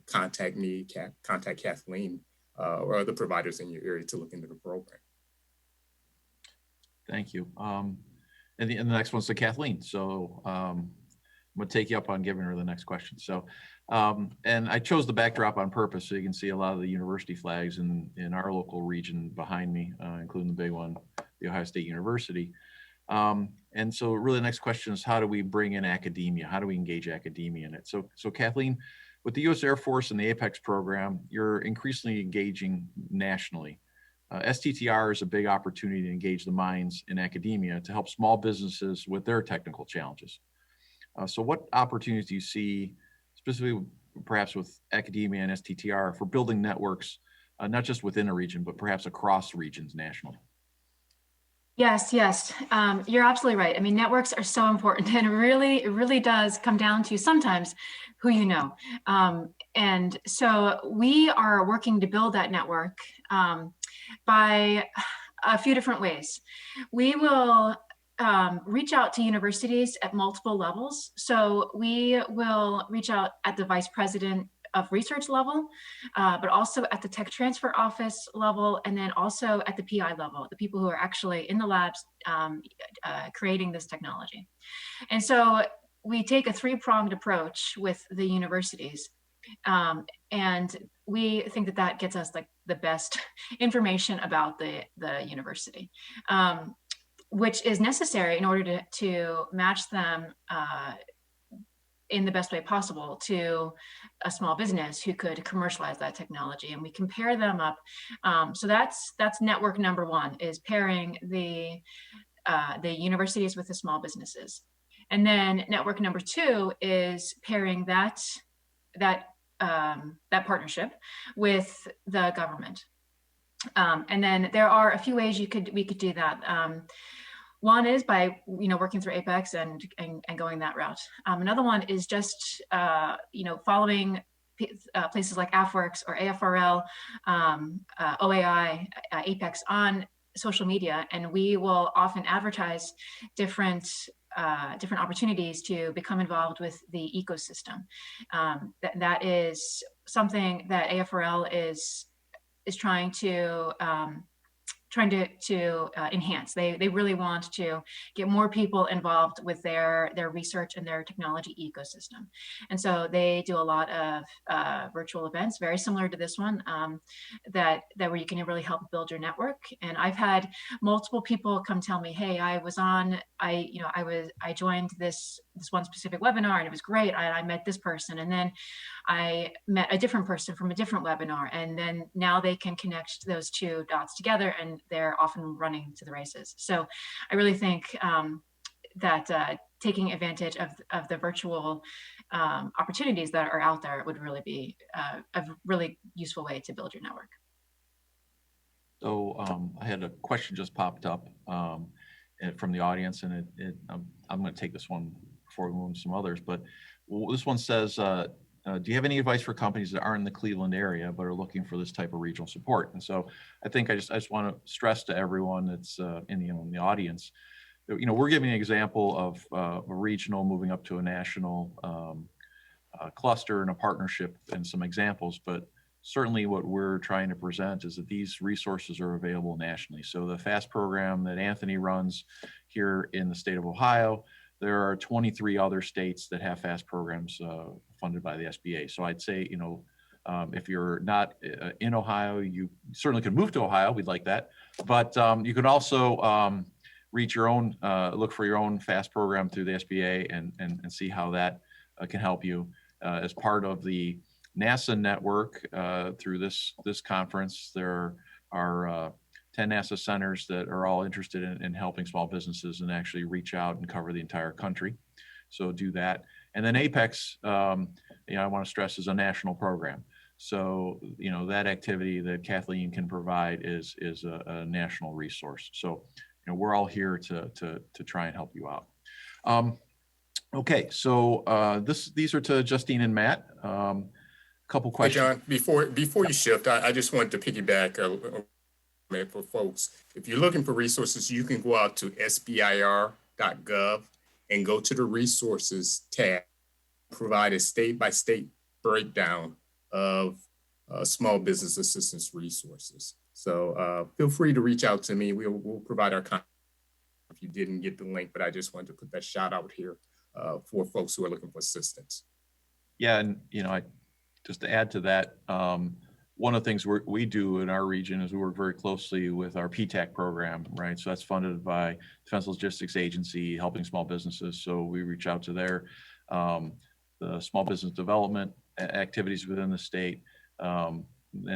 Speaker 12: contact me, contact Kathleen or other providers in your area to look into the program.
Speaker 11: Thank you. And the next one's to Kathleen. So I'm going to take you up on giving her the next question. So, and I chose the backdrop on purpose so you can see a lot of the university flags in our local region behind me, including the big one, the Ohio State University. And so really the next question is, how do we bring in academia? How do we engage academia in it? So Kathleen, with the U.S. Air Force and the APEX program, you're increasingly engaging nationally. STTR is a big opportunity to engage the minds in academia to help small businesses with their technical challenges. So what opportunities do you see, specifically perhaps with academia and STTR, for building networks, not just within a region, but perhaps across regions nationally?
Speaker 13: Yes, you're absolutely right. I mean, networks are so important, and it really does come down to sometimes who you know. And so we are working to build that network by a few different ways. We will reach out to universities at multiple levels. So we will reach out at the vice president of research level, but also at the tech transfer office level, and then also at the PI level, the people who are actually in the labs creating this technology. And so we take a three-pronged approach with the universities. And we think that gets us like the best information about the university, which is necessary in order to match them in the best way possible to a small business who could commercialize that technology. And we compare them up. So that's network number one, is pairing the universities with the small businesses. And then network number two is pairing that partnership with the government. And then there are a few ways we could do that. One is by working through APEX and going that route. Another one is just following places like AFWorks or AFRL, OAI, APEX on social media, and we will often advertise different opportunities to become involved with the ecosystem. That is something that AFRL is is trying to enhance. They really want to get more people involved with their research and their technology ecosystem. And so they do a lot of virtual events, very similar to this one, that where you can really help build your network. And I've had multiple people come tell me, hey, I joined this one specific webinar and it was great. I met this person, and then I met a different person from a different webinar, and then now they can connect those two dots together and they're often running to the races. So I really think that taking advantage of the virtual opportunities that are out there would really be a really useful way to build your network.
Speaker 11: So I had a question just popped up from the audience, and I'm going to take this one before we move on to some others. But this one says, do you have any advice for companies that aren't in the Cleveland area but are looking for this type of regional support? And so I think I just want to stress to everyone that's in the audience, that, we're giving an example of a regional moving up to a national cluster and a partnership and some examples, but certainly what we're trying to present is that these resources are available nationally. So the FAST program that Anthony runs here in the state of Ohio, there are 23 other states that have FAST programs funded by the SBA. So I'd say, if you're not in Ohio, you certainly could move to Ohio. We'd like that. But you could also reach your own, look for your own FAST program through the SBA and see how that can help you as part of the NASA network. Through this conference, there are 10 NASA centers that are all interested in helping small businesses and actually reach out and cover the entire country. So do that. And then Apex, I want to stress, is a national program. So, that activity that Kathleen can provide is a national resource. So, we're all here to try and help you out. Okay, so these are to Justine and Matt. Couple questions.
Speaker 12: Hey, John, before you shift, I just wanted to piggyback for folks. If you're looking for resources, you can go out to SBIR.gov and go to the resources tab, provide a state-by-state breakdown of small business assistance resources. So feel free to reach out to me. We'll provide our contact if you didn't get the link, but I just wanted to put that shout out here for folks who are looking for assistance.
Speaker 11: Yeah, and just to add to that, one of the things we do in our region is we work very closely with our PTAC program, right? So that's funded by Defense Logistics Agency, helping small businesses. So we reach out to their the small business development activities within the state, and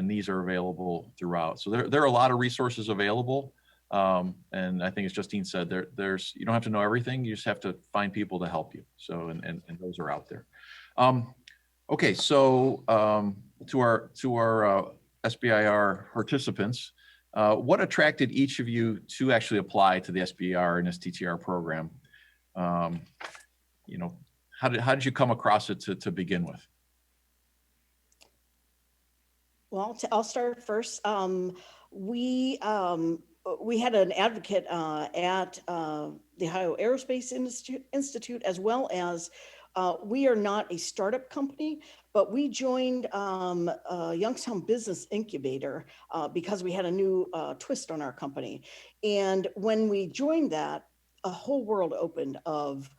Speaker 11: these are available throughout. So there are a lot of resources available, and I think as Justine said, there's you don't have to know everything. You just have to find people to help you. So and those are out there. Okay, so to our SBIR participants, what attracted each of you to actually apply to the SBIR and STTR program? How did you come across it to begin with?
Speaker 15: Well, I'll start first. We had an advocate at the Ohio Aerospace Institute, as well as we are not a startup company, but we joined Youngstown Business Incubator because we had a new twist on our company. And when we joined that, a whole world opened of,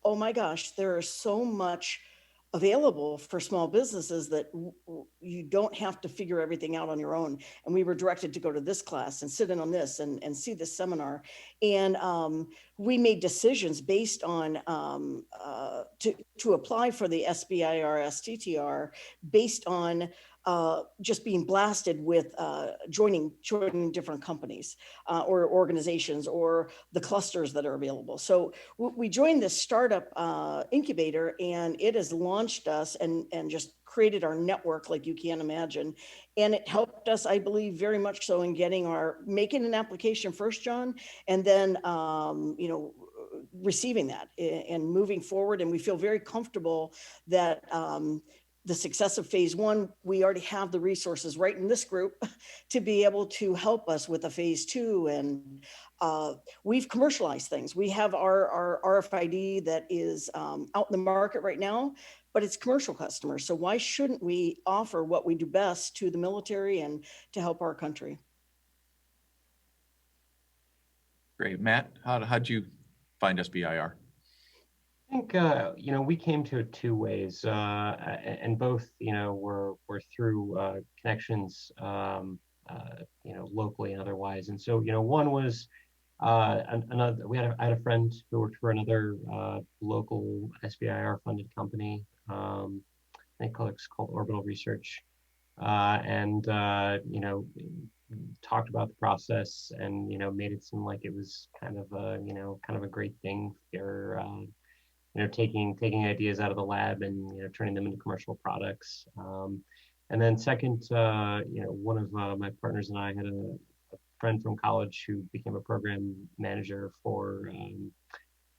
Speaker 15: oh my gosh, there is so much available for small businesses that you don't have to figure everything out on your own. And we were directed to go to this class and sit in on this and see this seminar. And we made decisions based on to apply for the SBIR, STTR based on just being blasted with joining different companies or organizations or the clusters that are available. So we joined this startup incubator, and it has launched us and just created our network like you can't imagine. And it helped us, I believe, very much so in making an application first, John, and then, receiving that and moving forward. And we feel very comfortable that the success of phase one, we already have the resources right in this group to be able to help us with a phase two. And we've commercialized things. We have our RFID that is out in the market right now, but it's commercial customers. So why shouldn't we offer what we do best to the military and to help our country?
Speaker 11: Great. Matt, how'd you find SBIR?
Speaker 14: I think, you know, we came to it two ways, and both, you know, were through connections, you know, locally and otherwise. And so, you know, one was another, I had a friend who worked for another local SBIR funded company. I think it's called Orbital Research. And, you know, talked about the process and, you know, made it seem like it was kind of a, you know, kind of a great thing for, you know, taking ideas out of the lab and, you know, turning them into commercial products. And then second, you know, one of my partners and I had a friend from college who became a program manager for an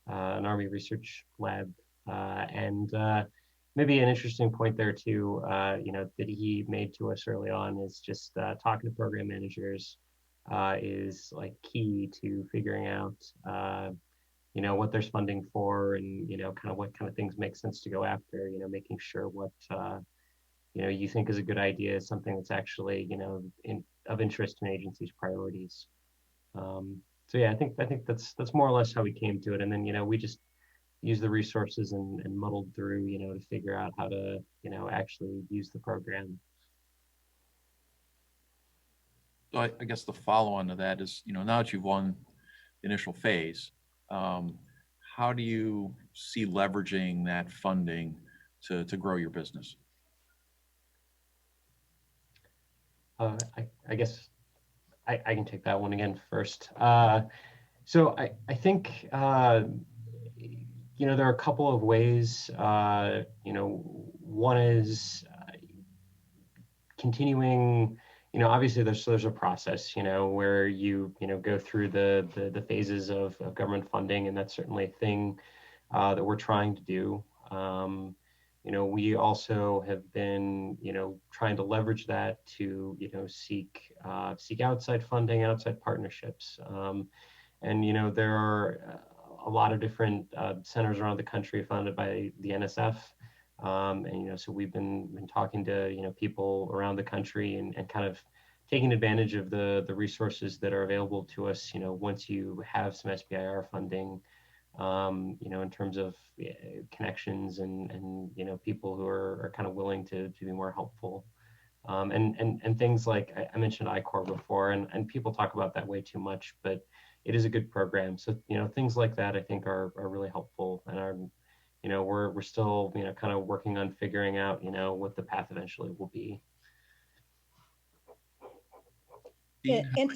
Speaker 14: Army research lab. And maybe an interesting point there too, you know, that he made to us early on is just talking to program managers is like key to figuring out, you know, what there's funding for and, you know, kind of what kind of things make sense to go after, you know, making sure what, you know, you think is a good idea is something that's actually, you know, of interest to an agency's priorities. So yeah, I think that's more or less how we came to it. And then, you know, we just use the resources and muddled through, you know, to figure out how to, you know, actually use the program.
Speaker 11: So I guess the follow-on to that is, you know, now that you've won the initial phase, how do you see leveraging that funding to grow your business?
Speaker 14: I guess I can take that one again first. So I think, you know, there are a couple of ways, you know, one is continuing, you know, obviously there's a process, you know, where you know, go through the phases of government funding, and that's certainly a thing that we're trying to do. You know, we also have been, you know, trying to leverage that to, you know, seek outside funding, outside partnerships. And, you know, there are a lot of different centers around the country funded by the NSF. And, you know, so we've been talking to, you know, people around the country and kind of taking advantage of the resources that are available to us, you know, once you have some SBIR funding, you know, in terms of connections and, you know, people who are kind of willing to be more helpful. And things like I mentioned I-Corps before, and people talk about that way too much, but it is a good program. So, you know, things like that I think are really helpful, and are, you know, we're still, you know, kind of working on figuring out, you know, what the path eventually will be.
Speaker 15: And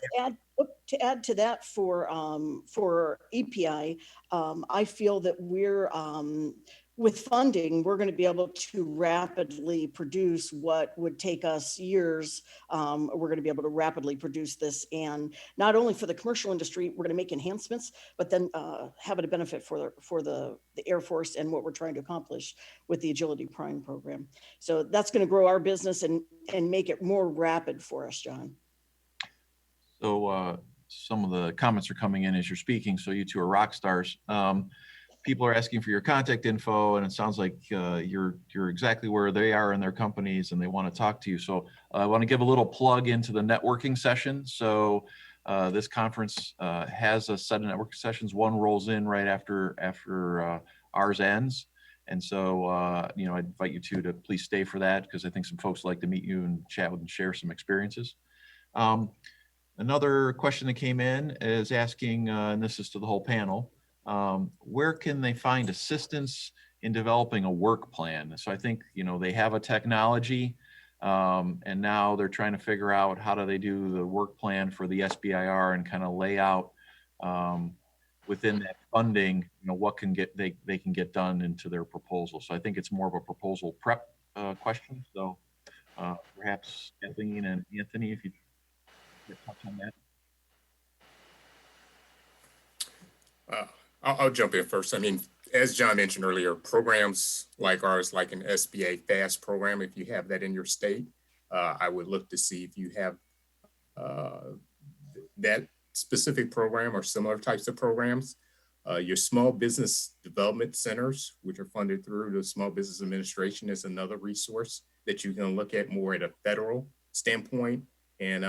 Speaker 15: to add to that for EPI, I feel that we're with funding, we're going to be able to rapidly produce what would take us years. We're going to be able to rapidly produce this, and not only for the commercial industry, we're going to make enhancements, but then have it a benefit for the Air Force and what we're trying to accomplish with the Agility Prime program. So that's going to grow our business and make it more rapid for us, John.
Speaker 11: So some of the comments are coming in as you're speaking, so you two are rock stars. People are asking for your contact info, and it sounds like you're exactly where they are in their companies and they want to talk to you. So I want to give a little plug into the networking session. So this conference has a set of networking sessions. One rolls in right after ours ends. And so, you know, I invite you two to please stay for that, because I think some folks would like to meet you and chat with and share some experiences. Another question that came in is asking, and this is to the whole panel, where can they find assistance in developing a work plan? So I think, you know, they have a technology, and now they're trying to figure out how do they do the work plan for the SBIR and kind of lay out within that funding, you know, what can they can get done into their proposal. So I think it's more of a proposal prep question. So perhaps Kathleen and Anthony, if you touch on that.
Speaker 12: I'll jump in first. I mean, as John mentioned earlier, programs like ours, like an SBA FAST program, if you have that in your state, I would look to see if you have that specific program or similar types of programs. Your small business development centers, which are funded through the Small Business Administration, is another resource that you can look at more at a federal standpoint. And,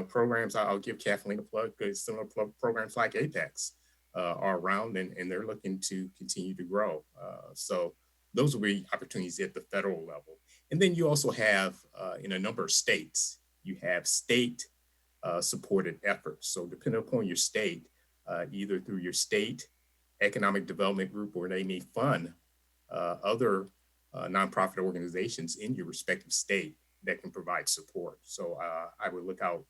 Speaker 12: programs, I'll give Kathleen a plug, because similar programs like Apex are around, and they're looking to continue to grow. So those will be opportunities at the federal level. And then you also have, in a number of states, you have state supported efforts. So depending upon your state, either through your state economic development group, or they may fund other nonprofit organizations in your respective state that can provide support. So I would look out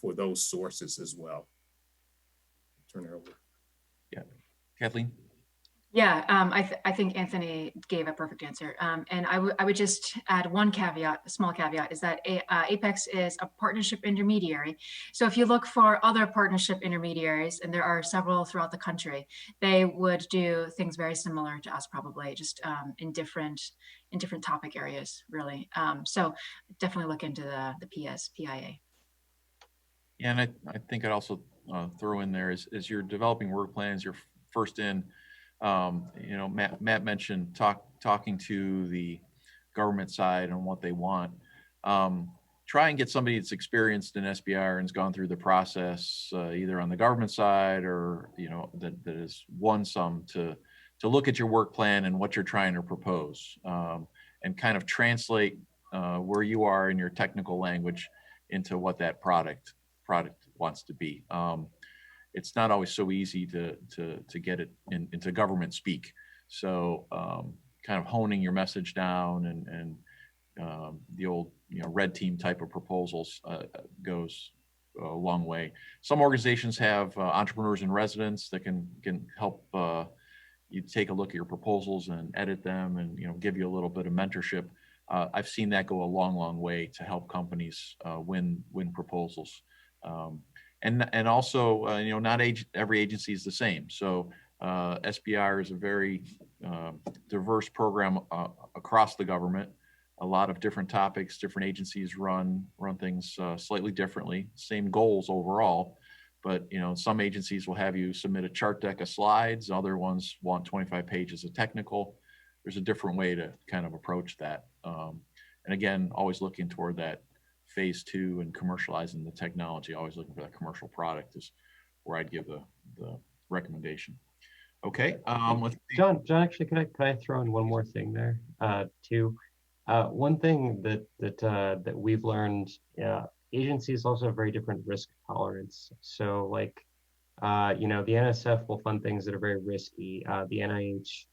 Speaker 12: for those sources as well. Turn it over.
Speaker 11: Yeah, Kathleen.
Speaker 13: Yeah, I think Anthony gave a perfect answer. And I would just add one caveat, a small caveat, is that Apex is a partnership intermediary. So if you look for other partnership intermediaries, and there are several throughout the country, they would do things very similar to us, probably just in different topic areas, really. So definitely look into the PIA.
Speaker 11: Yeah, and I think I'd also throw in there is you're developing work plans, you're first in. Matt mentioned talking to the government side on what they want. Try and get somebody that's experienced in SBIR and has gone through the process, either on the government side or that has won some, to look at your work plan and what you're trying to propose, and kind of translate where you are in your technical language into what that product wants to be. It's not always so easy to get it into government speak. So kind of honing your message down and the old red team type of proposals goes a long way. Some organizations have entrepreneurs in residence that can help you take a look at your proposals and edit them, and give you a little bit of mentorship. I've seen that go a long way to help companies win proposals. And also, not every agency is the same. So SBIR is a very diverse program across the government. A lot of different topics, different agencies run things slightly differently. Same goals overall, but some agencies will have you submit a chart deck of slides. Other ones want 25 pages of technical. There's a different way to kind of approach that. And again, always looking toward that phase 2 and commercializing the technology, always looking for that commercial product is where I'd give the recommendation. Okay.
Speaker 14: John, actually, can I throw in one more thing there too? One thing that we've learned, agencies also have very different risk tolerance. So like, the NSF will fund things that are very risky. The NIH,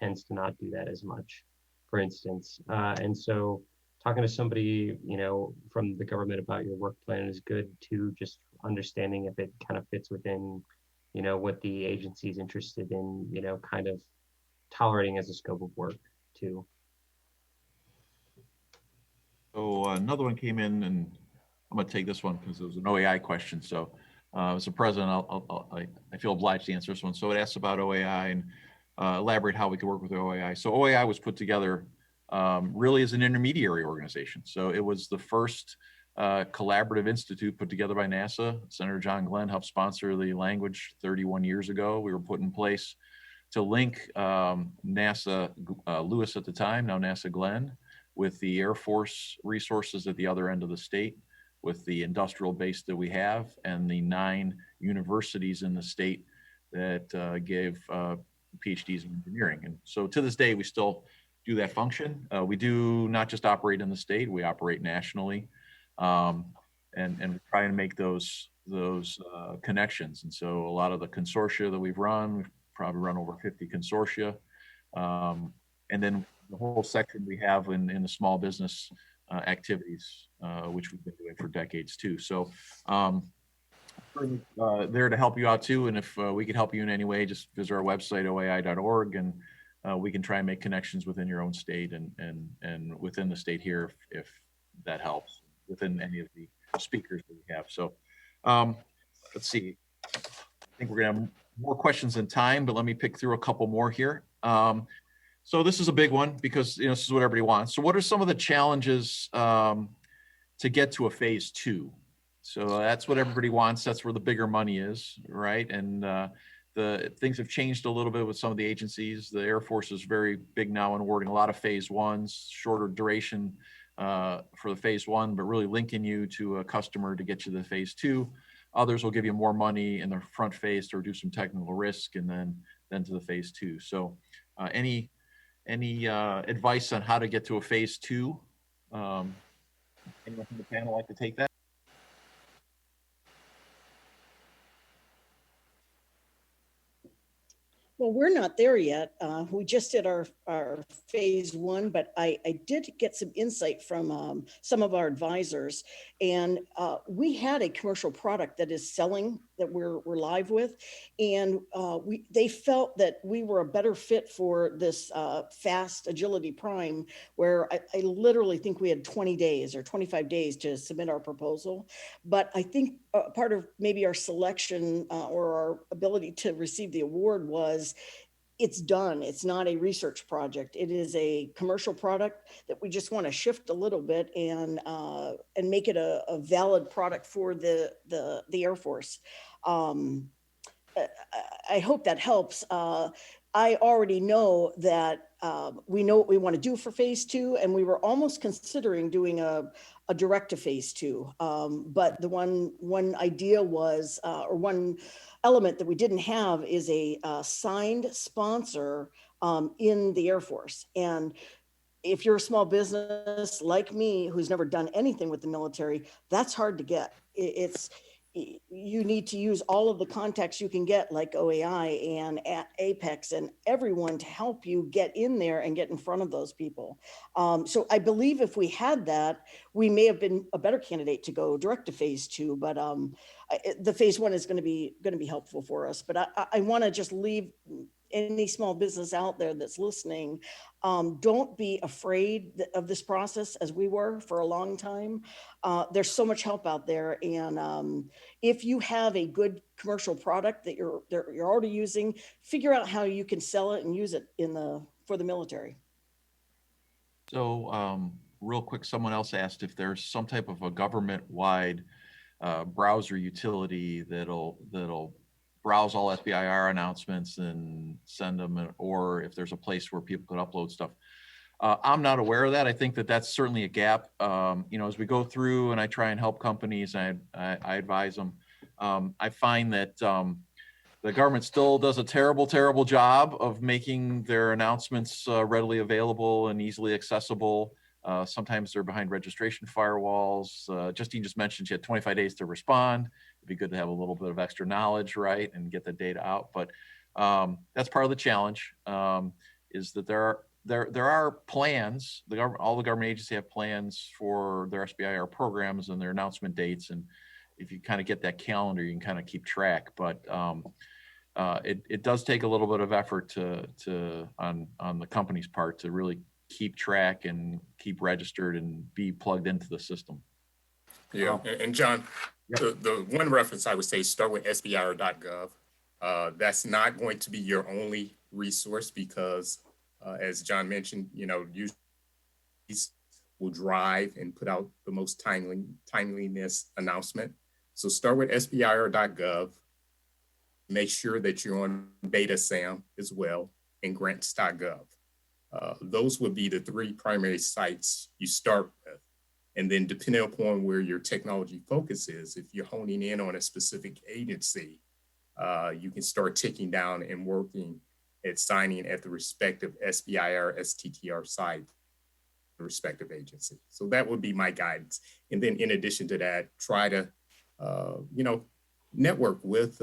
Speaker 14: tends to not do that as much, for instance. And so talking to somebody, from the government about your work plan is good too, just understanding if it kind of fits within, what the agency is interested in, kind of tolerating as a scope of work too.
Speaker 11: So another one came in, and I'm going to take this one because it was an OAI question. So as a president, I feel obliged to answer this one. So it asks about OAI and elaborate how we could work with OAI. So OAI was put together really as an intermediary organization. So it was the first collaborative institute put together by NASA. Senator John Glenn helped sponsor the language 31 years ago. We were put in place to link NASA Lewis at the time, now NASA Glenn, with the Air Force resources at the other end of the state, with the industrial base that we have, and the 9 universities in the state that gave PhDs in engineering. And so to this day, we still do that function. We do not just operate in the state, we operate nationally, and try and make those connections. And so a lot of the consortia that we've probably run over 50 consortia. And then the whole section we have in the small business activities, which we've been doing for decades too. So there to help you out too. And if we could help you in any way, just visit our website, oai.org, and we can try and make connections within your own state and within the state here if that helps, within any of the speakers that we have. So let's see. I think we're gonna more questions than time, but let me pick through a couple more here. So this is a big one because this is what everybody wants. So what are some of the challenges to get to a phase 2? So that's what everybody wants. That's where the bigger money is, right? And the things have changed a little bit with some of the agencies. The Air Force is very big now in awarding a lot of phase 1s, shorter duration for the phase 1, but really linking you to a customer to get you to the phase 2. Others will give you more money in the front phase to reduce some technical risk, and then to the phase 2. So any advice on how to get to a phase 2? Anyone from the panel like to take that?
Speaker 15: Well, we're not there yet. We just did our phase 1, but I did get some insight from some of our advisors, and we had a commercial product that is selling that we're live with, and they felt that we were a better fit for this fast agility prime, where I literally think we had 20 days or 25 days to submit our proposal. But I think part of maybe our selection or our ability to receive the award was it's done. It's not a research project. It is a commercial product that we just want to shift a little bit and make it a valid product for the Air Force. I hope that helps. I already know that we know what we want to do for phase 2, and we were almost considering doing a direct to phase 2. But the one idea was, or one element that we didn't have is a signed sponsor in the Air Force. And if you're a small business like me, who's never done anything with the military, that's hard to get. You need to use all of the contacts you can get, like OAI and Apex and everyone, to help you get in there and get in front of those people. So I believe if we had that, we may have been a better candidate to go direct to phase 2. But the phase 1 is going to be helpful for us. But I want to just leave any small business out there that's listening, don't be afraid of this process, as we were for a long time. There's so much help out there, and if you have a good commercial product that you're already using, figure out how you can sell it and use it for the military.
Speaker 11: So real quick, someone else asked if there's some type of a government-wide browser utility that'll browse all SBIR announcements and send them, or if there's a place where people could upload stuff. I'm not aware of that. I think that's certainly a gap. As we go through and I try and help companies, I advise them. I find that the government still does a terrible, terrible job of making their announcements readily available and easily accessible. Sometimes they're behind registration firewalls. Justine just mentioned she had 25 days to respond. It'd be good to have a little bit of extra knowledge, right, and get the data out. But that's part of the challenge, is that there are plans. All the government agencies have plans for their SBIR programs and their announcement dates. And if you kind of get that calendar, you can kind of keep track. But it does take a little bit of effort on the company's part to really keep track and keep registered and be plugged into the system.
Speaker 12: Yeah, and John,
Speaker 11: yep.
Speaker 12: the one reference I would say, start with SBIR.gov. That's not going to be your only resource because, as John mentioned, usually will drive and put out the most timeliness announcement. So start with SBIR.gov. Make sure that you're on Beta SAM as well, and grants.gov. Those would be the 3 primary sites you start with. And then depending upon where your technology focus is, if you're honing in on a specific agency, you can start ticking down and working at signing at the respective SBIR, STTR site, the respective agency. So that would be my guidance. And then in addition to that, try to, network with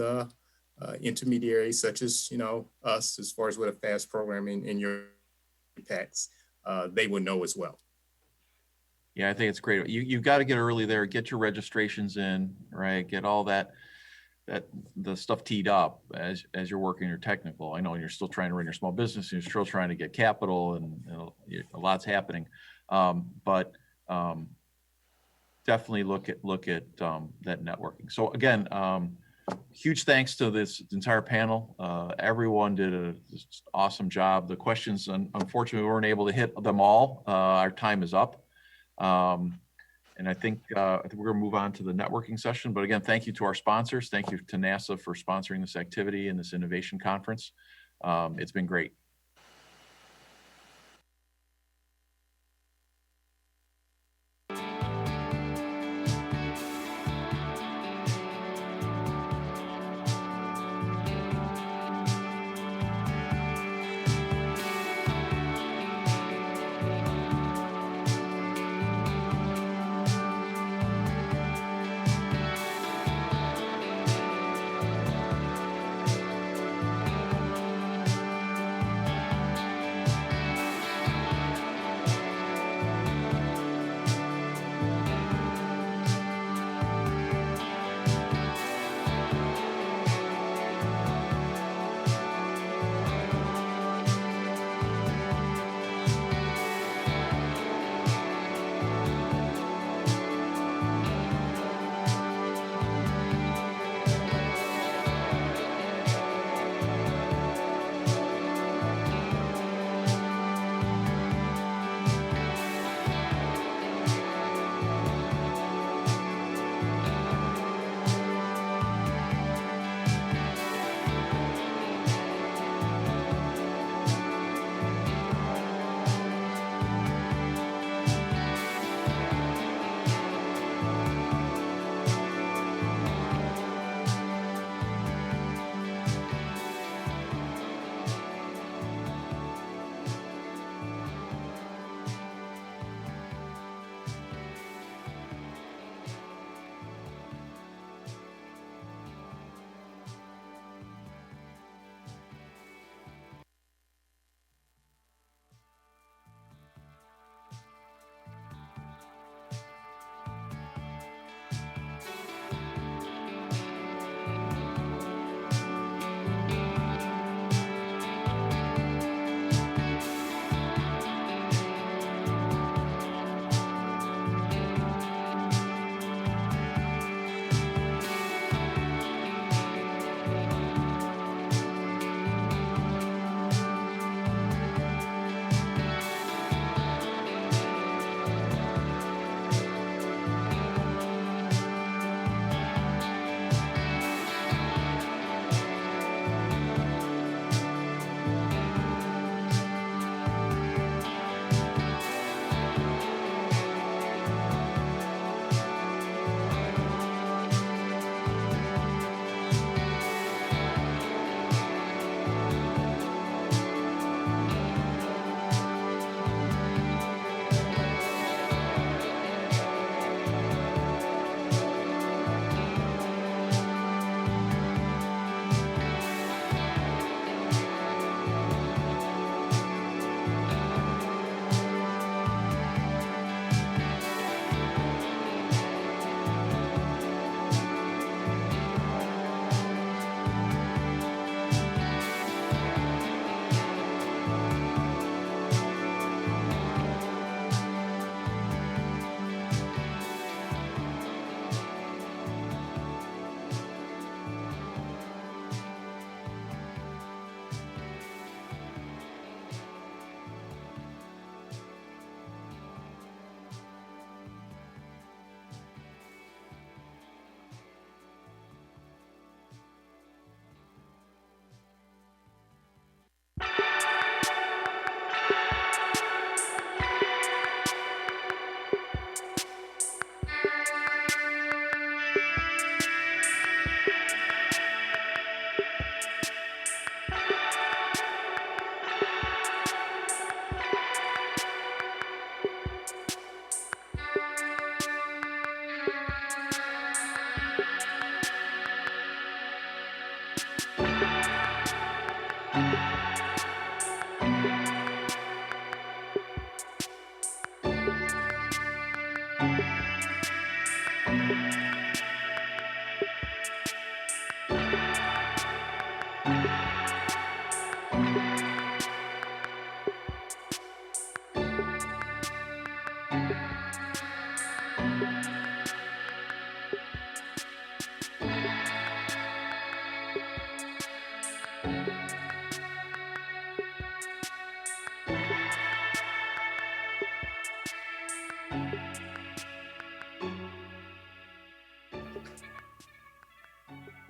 Speaker 12: intermediaries such as, us, as far as with a FAST program in your packs, they would know as well.
Speaker 11: Yeah, I think it's great. You've got to get early there, get your registrations in, right? Get all the stuff teed up as you're working your technical. I know you're still trying to run your small business, and you're still trying to get capital, and a lot's happening. But definitely look at that networking. So again, huge thanks to this entire panel. Everyone did a just awesome job. The questions, unfortunately, we weren't able to hit them all. Our time is up. And I think we're going to move on to the networking session. But again, thank you to our sponsors. Thank you to NASA for sponsoring this activity and this innovation conference. It's been great.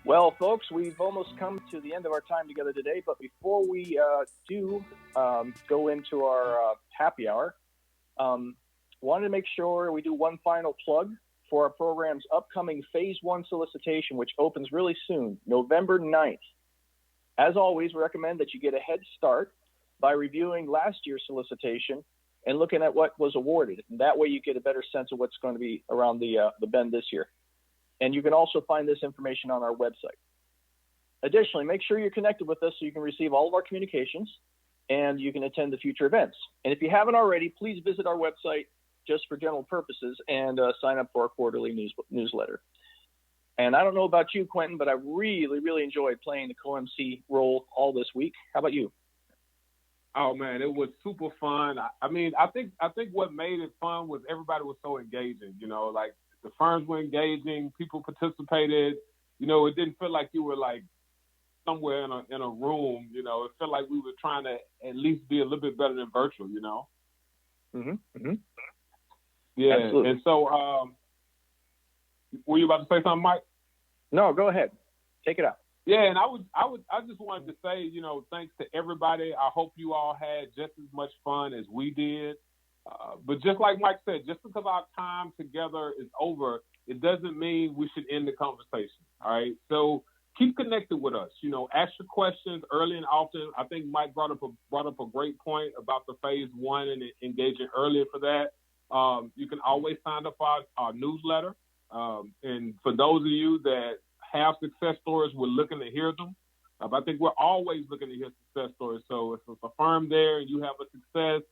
Speaker 8: Well, folks, we've almost come to the end of our time together today, but before we do go into our happy hour, wanted to make sure we do one final plug for our program's upcoming Phase 1 solicitation, which opens really soon, November 9th. As always, we recommend that you get a head start by reviewing last year's solicitation and looking at what was awarded. And that way you get a better sense of what's going to be around the bend this year. And you can also find this information on our website. Additionally, make sure you're connected with us so you can receive all of our communications and you can attend the future events. And if you haven't already, please visit our website just for general purposes and sign up for our quarterly newsletter. And I don't know about you, Quentin, but I really, really enjoyed playing the co-MC role all this week. How about you?
Speaker 7: Oh man, it was super fun. I mean, I think what made it fun was everybody was so engaging. You know, like the firms were engaging, people participated. You know, it didn't feel like you were like somewhere in a room. You know, it felt like we were trying to at least be a little bit better than virtual. You know. Yeah.
Speaker 8: Absolutely.
Speaker 7: And so, were you about to say something, Mike?
Speaker 8: No, go ahead. Take it out.
Speaker 7: Yeah, and I just wanted to say, you know, thanks to everybody. I hope you all had just as much fun as we did. But just like Mike said, just because our time together is over, it doesn't mean we should end the conversation. All right. So keep connected with us. You know, ask your questions early and often. I think Mike brought up a great point about the Phase 1 and engaging earlier for that. You can always sign up for our newsletter. And for those of you that have success stories, we're looking to hear them. I think we're always looking to hear success stories. So if it's a firm there and you have a success,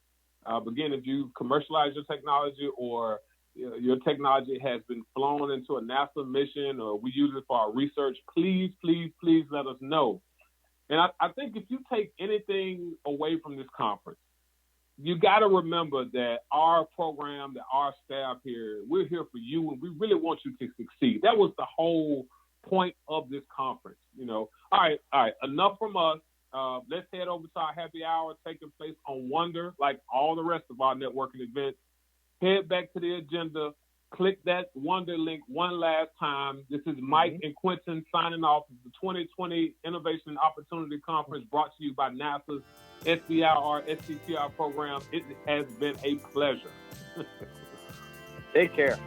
Speaker 7: again, if you commercialize your technology or your technology has been flown into a NASA mission or we use it for our research, please, please, please let us know. And I think if you take anything away from this conference, you got to remember that our program, that our staff here, we're here for you and we really want you to succeed. That was the whole point of this conference, you know. All right, enough from us. Let's head over to our happy hour taking place on Wonder, like all the rest of our networking events. Head back to the agenda, click that Wonder link one last time. This is Mike and Quentin signing off of the 2020 Innovation and Opportunity Conference brought to you by NASA's SBIR STTR program. It has been a pleasure.
Speaker 8: Take care.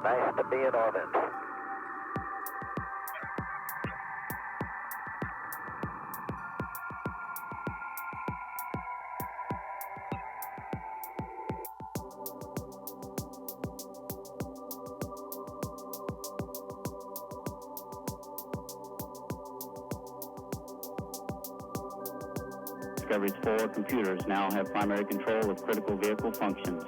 Speaker 1: Nice to be in orbit.
Speaker 2: Discovery's 4 computers now have primary control of critical vehicle functions.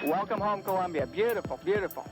Speaker 3: Welcome home, Columbia. Beautiful, beautiful.